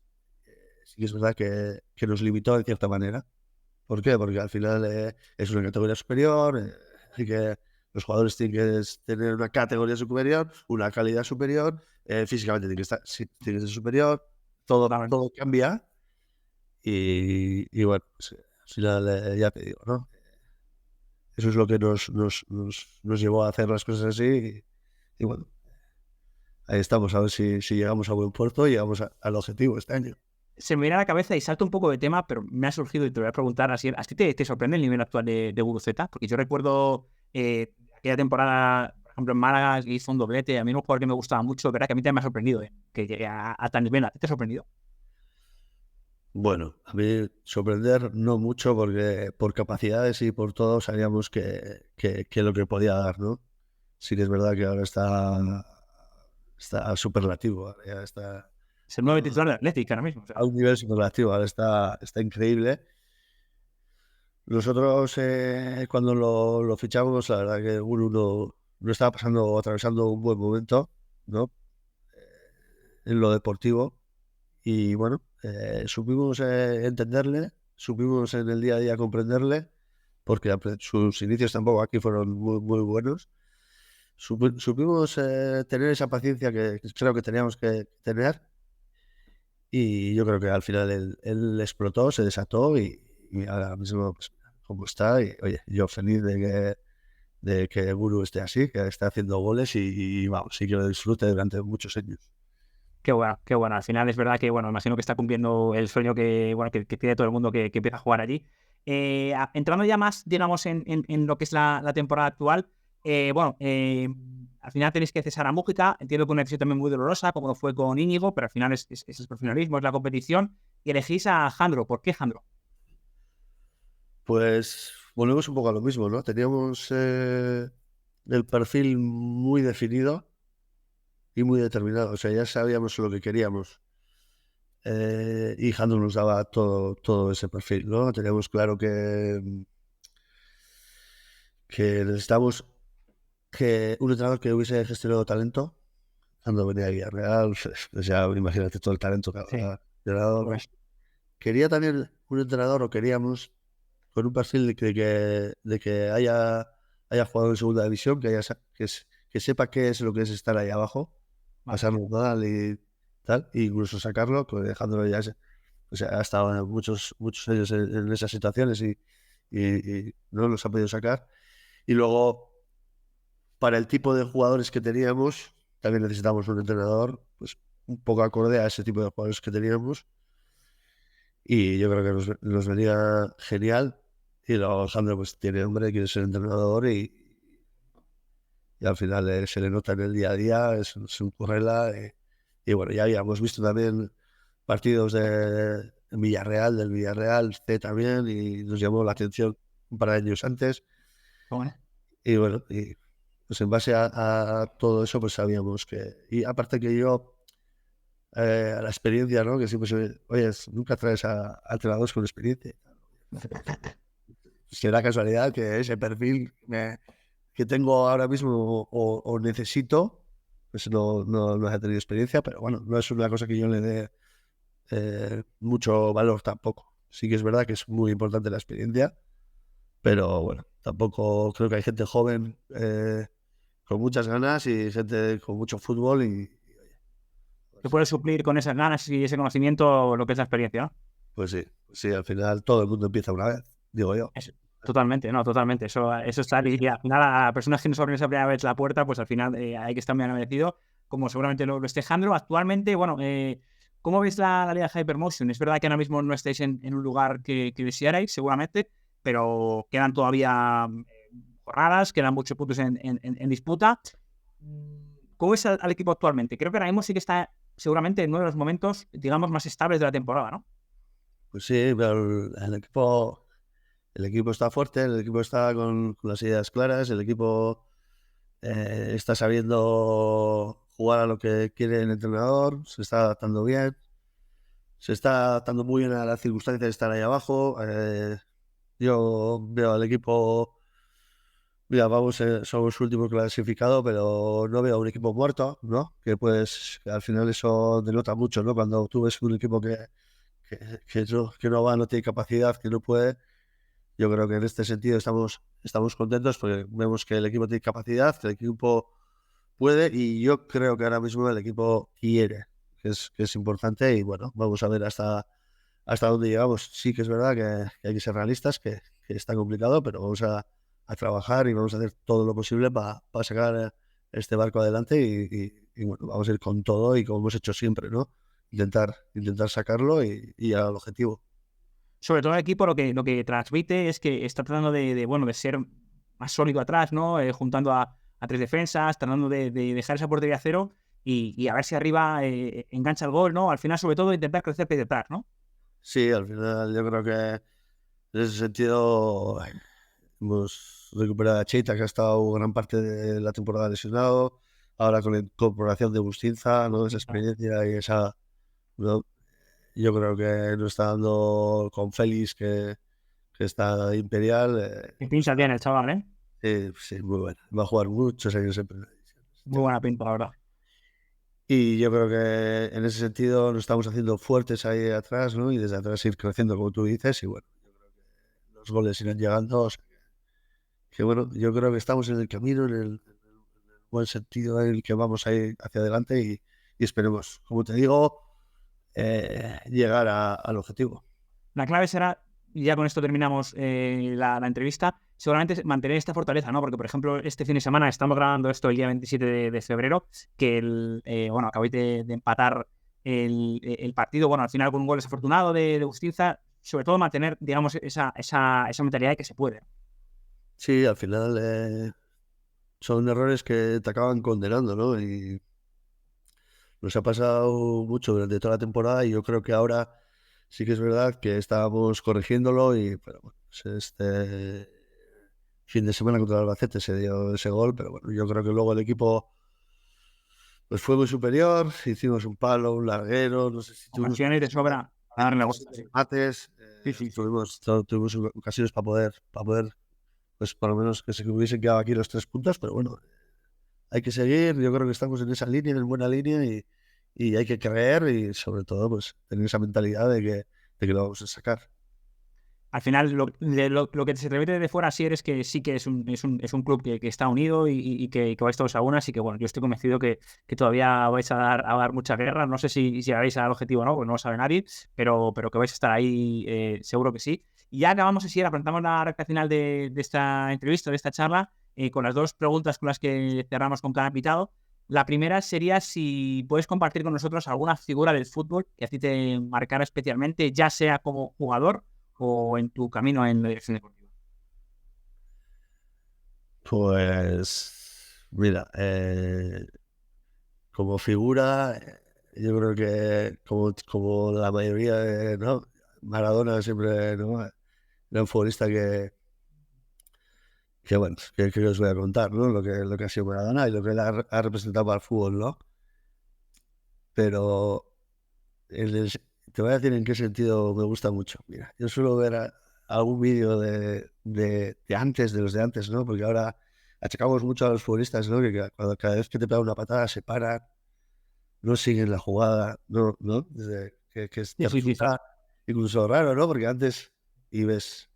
Speaker 3: sí que es verdad que nos limitó de cierta manera. ¿Por qué? Porque al final es una categoría superior, y que los jugadores tienen que tener una categoría superior, una calidad superior, físicamente tiene que ser superior,
Speaker 2: Totalmente.
Speaker 3: todo cambia y bueno, pues, al final ya te digo, ¿no? Eso es lo que nos llevó a hacer las cosas así y bueno, ahí estamos, a ver si llegamos a buen puerto y llegamos al objetivo este año.
Speaker 2: Se me viene a la cabeza y salto un poco de tema, pero me ha surgido y te voy a preguntar así, ¿a ti te sorprende el nivel actual de Guruceta? Porque yo recuerdo aquella temporada, por ejemplo, en Málaga, que hizo un doblete, a mí era un jugador que me gustaba mucho, verdad que a mí también me ha sorprendido, que llegue a tan nivel. ¿A ti te ha sorprendido?
Speaker 3: Bueno, a mí sorprender no mucho porque por capacidades y por todo sabíamos que lo que podía dar, ¿no? Sí que es verdad que ahora está superlativo, ahora ya está
Speaker 2: Es el nuevo titular de Atlético ahora mismo. O
Speaker 3: a
Speaker 2: sea,
Speaker 3: un nivel superlativo, ahora está increíble. Nosotros cuando lo fichamos, la verdad que Guru no estaba atravesando un buen momento, ¿no? En lo deportivo y bueno, supimos entenderle, supimos en el día a día comprenderle, porque sus inicios tampoco aquí fueron muy buenos. Supimos tener esa paciencia que creo que teníamos que tener y yo creo que al final él explotó, se desató y ahora mismo pues, como está y oye, yo feliz de que Guru esté así, que esté haciendo goles y vamos, y que lo disfrute durante muchos años.
Speaker 2: qué bueno, qué bueno. Al final es verdad que, bueno, imagino que está cumpliendo el sueño que, bueno, que tiene todo el mundo que empieza a jugar allí. Entrando ya más, digamos, en lo que es la temporada actual, bueno, al final tenéis que cesar a Mújica. Entiendo que una decisión también muy dolorosa, como lo fue con Íñigo, pero al final es el profesionalismo, es la competición. Y elegís a Jandro. ¿Por qué Jandro?
Speaker 3: Pues volvemos un poco a lo mismo, ¿no? Teníamos el perfil muy definido y muy determinado, o sea, ya sabíamos lo que queríamos. Y Jandro nos daba todo ese perfil, ¿no? Teníamos claro que necesitábamos que un entrenador que hubiese gestionado talento. Cuando venía a Villarreal, pues ya imagínate todo el talento que
Speaker 2: Sí,
Speaker 3: había generado.
Speaker 2: pues,
Speaker 3: Quería también un entrenador, o queríamos, con un perfil de que haya jugado en segunda división, que sepa qué es lo que es estar ahí abajo,
Speaker 2: vale.
Speaker 3: pasarnos mal y tal, e incluso sacarlo, pues dejándolo ya, o sea, ha estado muchos años en esas situaciones y no los ha podido sacar. Y luego, para el tipo de jugadores que teníamos, también necesitamos un entrenador, pues un poco acorde a ese tipo de jugadores que teníamos. Y yo creo que nos venía genial. Y luego Alejandro pues tiene hambre, quiere ser entrenador y al final se le nota en el día a día, es un currela. Y bueno, ya habíamos visto también partidos del Villarreal C también, y nos llamó la atención un par de años antes.
Speaker 2: Bueno.
Speaker 3: Y bueno, y pues en base a todo eso, pues sabíamos que... Y aparte que yo, a la experiencia, ¿no? Que siempre oye, nunca traes a entrenadores con experiencia. Será casualidad que ese perfil que tengo ahora mismo o necesito, pues no haya tenido experiencia, pero bueno, no es una cosa que yo le dé mucho valor tampoco. Sí que es verdad que es muy importante la experiencia, pero bueno, tampoco creo que hay gente joven con muchas ganas y gente con mucho fútbol
Speaker 2: Que puedes suplir con esas ganas y ese conocimiento lo que es la experiencia, ¿no?
Speaker 3: pues sí, al final todo el mundo empieza una vez, digo yo.
Speaker 2: Totalmente, no, totalmente. Eso está. Y al final, a personas que nos abren esa primera vez la puerta, pues al final hay que estar muy agradecido, como seguramente lo esté Jandro. Actualmente, bueno, ¿cómo ves la Liga Hypermotion? Es verdad que ahora mismo no estáis en un lugar que desearais, seguramente, pero quedan todavía jornadas, quedan muchos puntos en disputa. ¿Cómo ves al equipo actualmente? Creo que ahora mismo sí que está seguramente en uno de los momentos, digamos, más estables de la temporada, ¿no?
Speaker 3: Pues sí, pero el equipo está fuerte, el equipo está con las ideas claras, el equipo está sabiendo jugar a lo que quiere el entrenador, se está adaptando bien, se está adaptando muy bien a las circunstancias de estar ahí abajo. Yo veo al equipo, mira, somos último clasificado, pero no veo un equipo muerto, ¿no? Que al final eso denota mucho, ¿no? Cuando tú ves un equipo que no va, no tiene capacidad, que no puede. Yo creo que en este sentido estamos contentos porque vemos que el equipo tiene capacidad, que el equipo puede, y yo creo que ahora mismo el equipo quiere, que es importante. Y bueno, vamos a ver hasta dónde llegamos. Sí que es verdad que hay que ser realistas, que está complicado, pero vamos a trabajar y vamos a hacer todo lo posible para sacar este barco adelante y bueno, vamos a ir con todo y como hemos hecho siempre, ¿no? Intentar sacarlo y al objetivo.
Speaker 2: Sobre todo el equipo lo que transmite es que está tratando de ser más sólido atrás, ¿no? Juntando a tres defensas, tratando de dejar esa portería a cero y a ver si arriba engancha el gol, ¿no? Al final, sobre todo, intentar crecer por detrás, ¿no?
Speaker 3: Sí, al final yo creo que en ese sentido hemos recuperado a Cheita, que ha estado gran parte de la temporada lesionado, ahora con la incorporación de Bustinza, ¿no? Esa experiencia y esa... ¿no? Yo creo que nos está dando con Félix, que está imperial.
Speaker 2: Que pincha bien el chaval, ¿eh?
Speaker 3: Sí, muy bueno. Va a jugar muchos años en primera división.
Speaker 2: Muy buena pinta, la verdad.
Speaker 3: Y yo creo que en ese sentido nos estamos haciendo fuertes ahí atrás, ¿no? Y desde atrás ir creciendo, como tú dices. Y bueno, yo creo que los goles irán llegando. O sea que bueno, yo creo que estamos en el camino, en el buen sentido en el que vamos a ir hacia adelante y esperemos, como te digo, llegar al objetivo.
Speaker 2: La clave será, y ya con esto terminamos la entrevista, seguramente mantener esta fortaleza, ¿no? Porque, por ejemplo, este fin de semana estamos grabando esto el día 27 de febrero, que acabáis de empatar el partido, bueno, al final con un gol desafortunado de Bustinza, sobre todo mantener, digamos, esa mentalidad de que se puede.
Speaker 3: Sí, al final son errores que te acaban condenando, ¿no? Y nos ha pasado mucho durante toda la temporada y yo creo que ahora sí que es verdad que estábamos corrigiéndolo pero bueno, pues este fin de semana contra el Albacete se dio ese gol, pero bueno, yo creo que luego el equipo pues fue muy superior, hicimos un palo, un larguero, no sé si tuvimos
Speaker 2: ocasiones de sobra a darle gusto.
Speaker 3: mates,
Speaker 2: Sí.
Speaker 3: tuvimos ocasiones para poder pues por lo menos que se hubiesen quedado aquí los 3 puntos, pero bueno, hay que seguir. Yo creo que estamos en esa línea, en buena línea y hay que creer y sobre todo pues tener esa mentalidad de que lo vamos a sacar.
Speaker 2: al final lo que se transmite desde fuera, Asier, es que sí que es un club que está unido y que vais todos a una, así que bueno, yo estoy convencido que todavía vais a dar mucha guerra. No sé si llegaréis al objetivo o no, pues no lo sabe nadie, pero que vais a estar ahí, seguro que sí. Y ya acabamos, Asier, afrontamos la recta final de esta entrevista, de esta charla, con las 2 preguntas con las que cerramos con cada invitado. La primera sería si puedes compartir con nosotros alguna figura del fútbol que a ti te marcara especialmente, ya sea como jugador o en tu camino en la dirección deportiva.
Speaker 3: Pues, mira, como figura, yo creo que como la mayoría de, ¿no? Maradona siempre, ¿no? Era un futbolista que bueno, que os voy a contar, ¿no? Lo que ha sido Maradona y lo que él ha representado para el fútbol, ¿no? Pero te voy a decir en qué sentido me gusta mucho. Mira, yo suelo ver algún vídeo de antes, de los de antes, ¿no? Porque ahora achacamos mucho a los futbolistas, ¿no? Que cada vez que te pega una patada se paran, no siguen la jugada, ¿no? Que
Speaker 2: Sí.
Speaker 3: resulta incluso raro, ¿no? Porque antes ves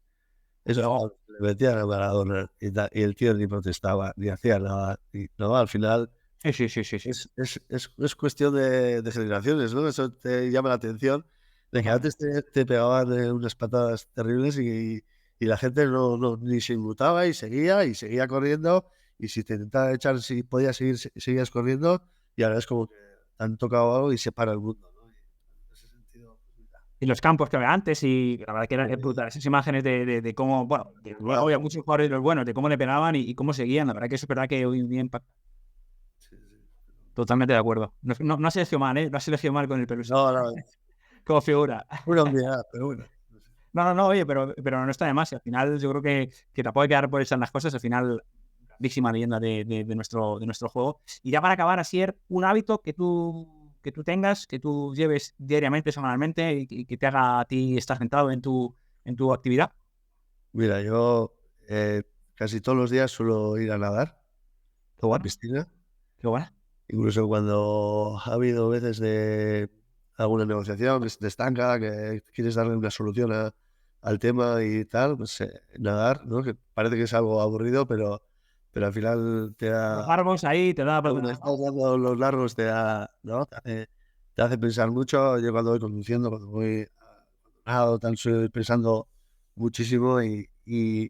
Speaker 3: eso, le metían a Maradona y el tío ni protestaba, ni hacía nada. Y, no, al final
Speaker 2: Sí.
Speaker 3: es cuestión de generaciones, ¿no? Eso te llama la atención, de que antes te pegaban unas patadas terribles y la gente ni se inmutaba y seguía corriendo, y si te intentaba echar, si podías seguías corriendo, y ahora es como que te han tocado algo y se para el mundo, ¿no? Y en ese sentido, pues mira.
Speaker 2: Y los campos que había antes, y la verdad que eran brutales esas imágenes de cómo, bueno, había muchos jugadores de los buenos, de cómo le pegaban y cómo seguían. La verdad que eso es verdad que hoy en día impacta.
Speaker 3: Sí.
Speaker 2: Totalmente de acuerdo. No ha seleccionado mal, ¿eh? No ha seleccionado mal con el Pelusa.
Speaker 3: No,
Speaker 2: Como figura.
Speaker 3: una unidad, pero bueno.
Speaker 2: No, oye, pero no está de más. Y al final yo creo que tampoco hay que dar por hechas las cosas. Al final, grandísima leyenda de nuestro juego. Y ya para acabar, Asier, un hábito que tú tengas, que tú lleves diariamente, semanalmente, y que te haga a ti estar centrado en tu actividad.
Speaker 3: Mira, yo casi todos los días suelo ir a nadar a la piscina.
Speaker 2: Qué bueno.
Speaker 3: Incluso cuando ha habido veces de alguna negociación que se te estanca, que quieres darle una solución al tema y tal, pues nadar, ¿no? Que parece que es algo aburrido, pero al final te
Speaker 2: Los
Speaker 3: da...
Speaker 2: largos ahí te da...
Speaker 3: Cuando estás dando los largos te da, ¿no? Te hace pensar mucho. Yo cuando voy conduciendo, cuando voy nado, tal, estoy pensando muchísimo y sí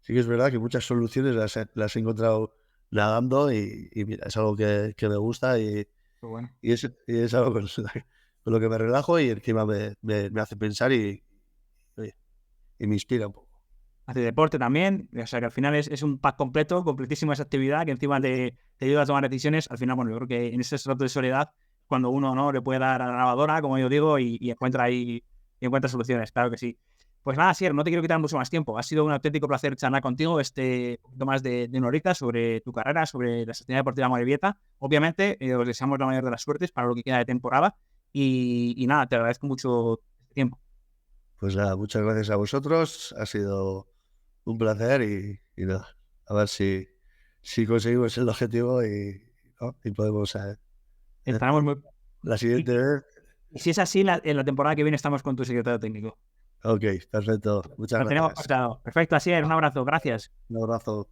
Speaker 3: que es verdad que muchas soluciones las he encontrado nadando y mira, es algo que me gusta
Speaker 2: Qué bueno.
Speaker 3: y es algo con lo que me relajo y encima me hace pensar y me inspira un poco.
Speaker 2: Hace deporte también, o sea que al final es un pack completísima esa actividad que encima te ayuda a tomar decisiones. Al final, bueno, yo creo que en ese rato de soledad, cuando uno no le puede dar a la grabadora, como yo digo, y encuentra ahí soluciones, claro que sí. Pues nada, Asier, no te quiero quitar mucho más tiempo. Ha sido un auténtico placer charlar contigo poquito más de una horita sobre tu carrera, sobre la Sociedad Deportiva Amorebieta. Obviamente, os deseamos la mayor de las suertes para lo que queda de temporada y nada, te agradezco mucho este tiempo.
Speaker 3: Pues nada, muchas gracias a vosotros, ha sido un placer y nada, a ver si conseguimos el objetivo y podemos
Speaker 2: Estaremos muy...
Speaker 3: la siguiente vez.
Speaker 2: Y si es así, en la temporada que viene estamos con tu secretario técnico.
Speaker 3: Ok, perfecto, muchas
Speaker 2: Lo tenemos
Speaker 3: gracias.
Speaker 2: pactado. Perfecto, Asier, un abrazo, gracias.
Speaker 3: Un abrazo.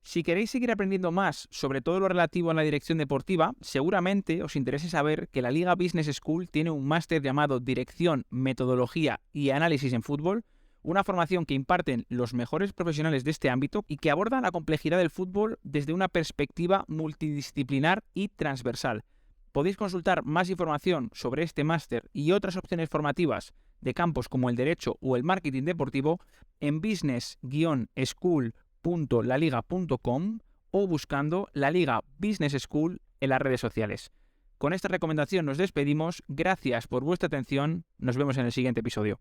Speaker 2: Si queréis seguir aprendiendo más sobre todo lo relativo a la dirección deportiva, seguramente os interese saber que la Liga Business School tiene un máster llamado Dirección, Metodología y Análisis en Fútbol, una formación que imparten los mejores profesionales de este ámbito y que aborda la complejidad del fútbol desde una perspectiva multidisciplinar y transversal. Podéis consultar más información sobre este máster y otras opciones formativas de campos como el derecho o el marketing deportivo en business-school.laliga.com o buscando la Liga Business School en las redes sociales. Con esta recomendación nos despedimos, gracias por vuestra atención, nos vemos en el siguiente episodio.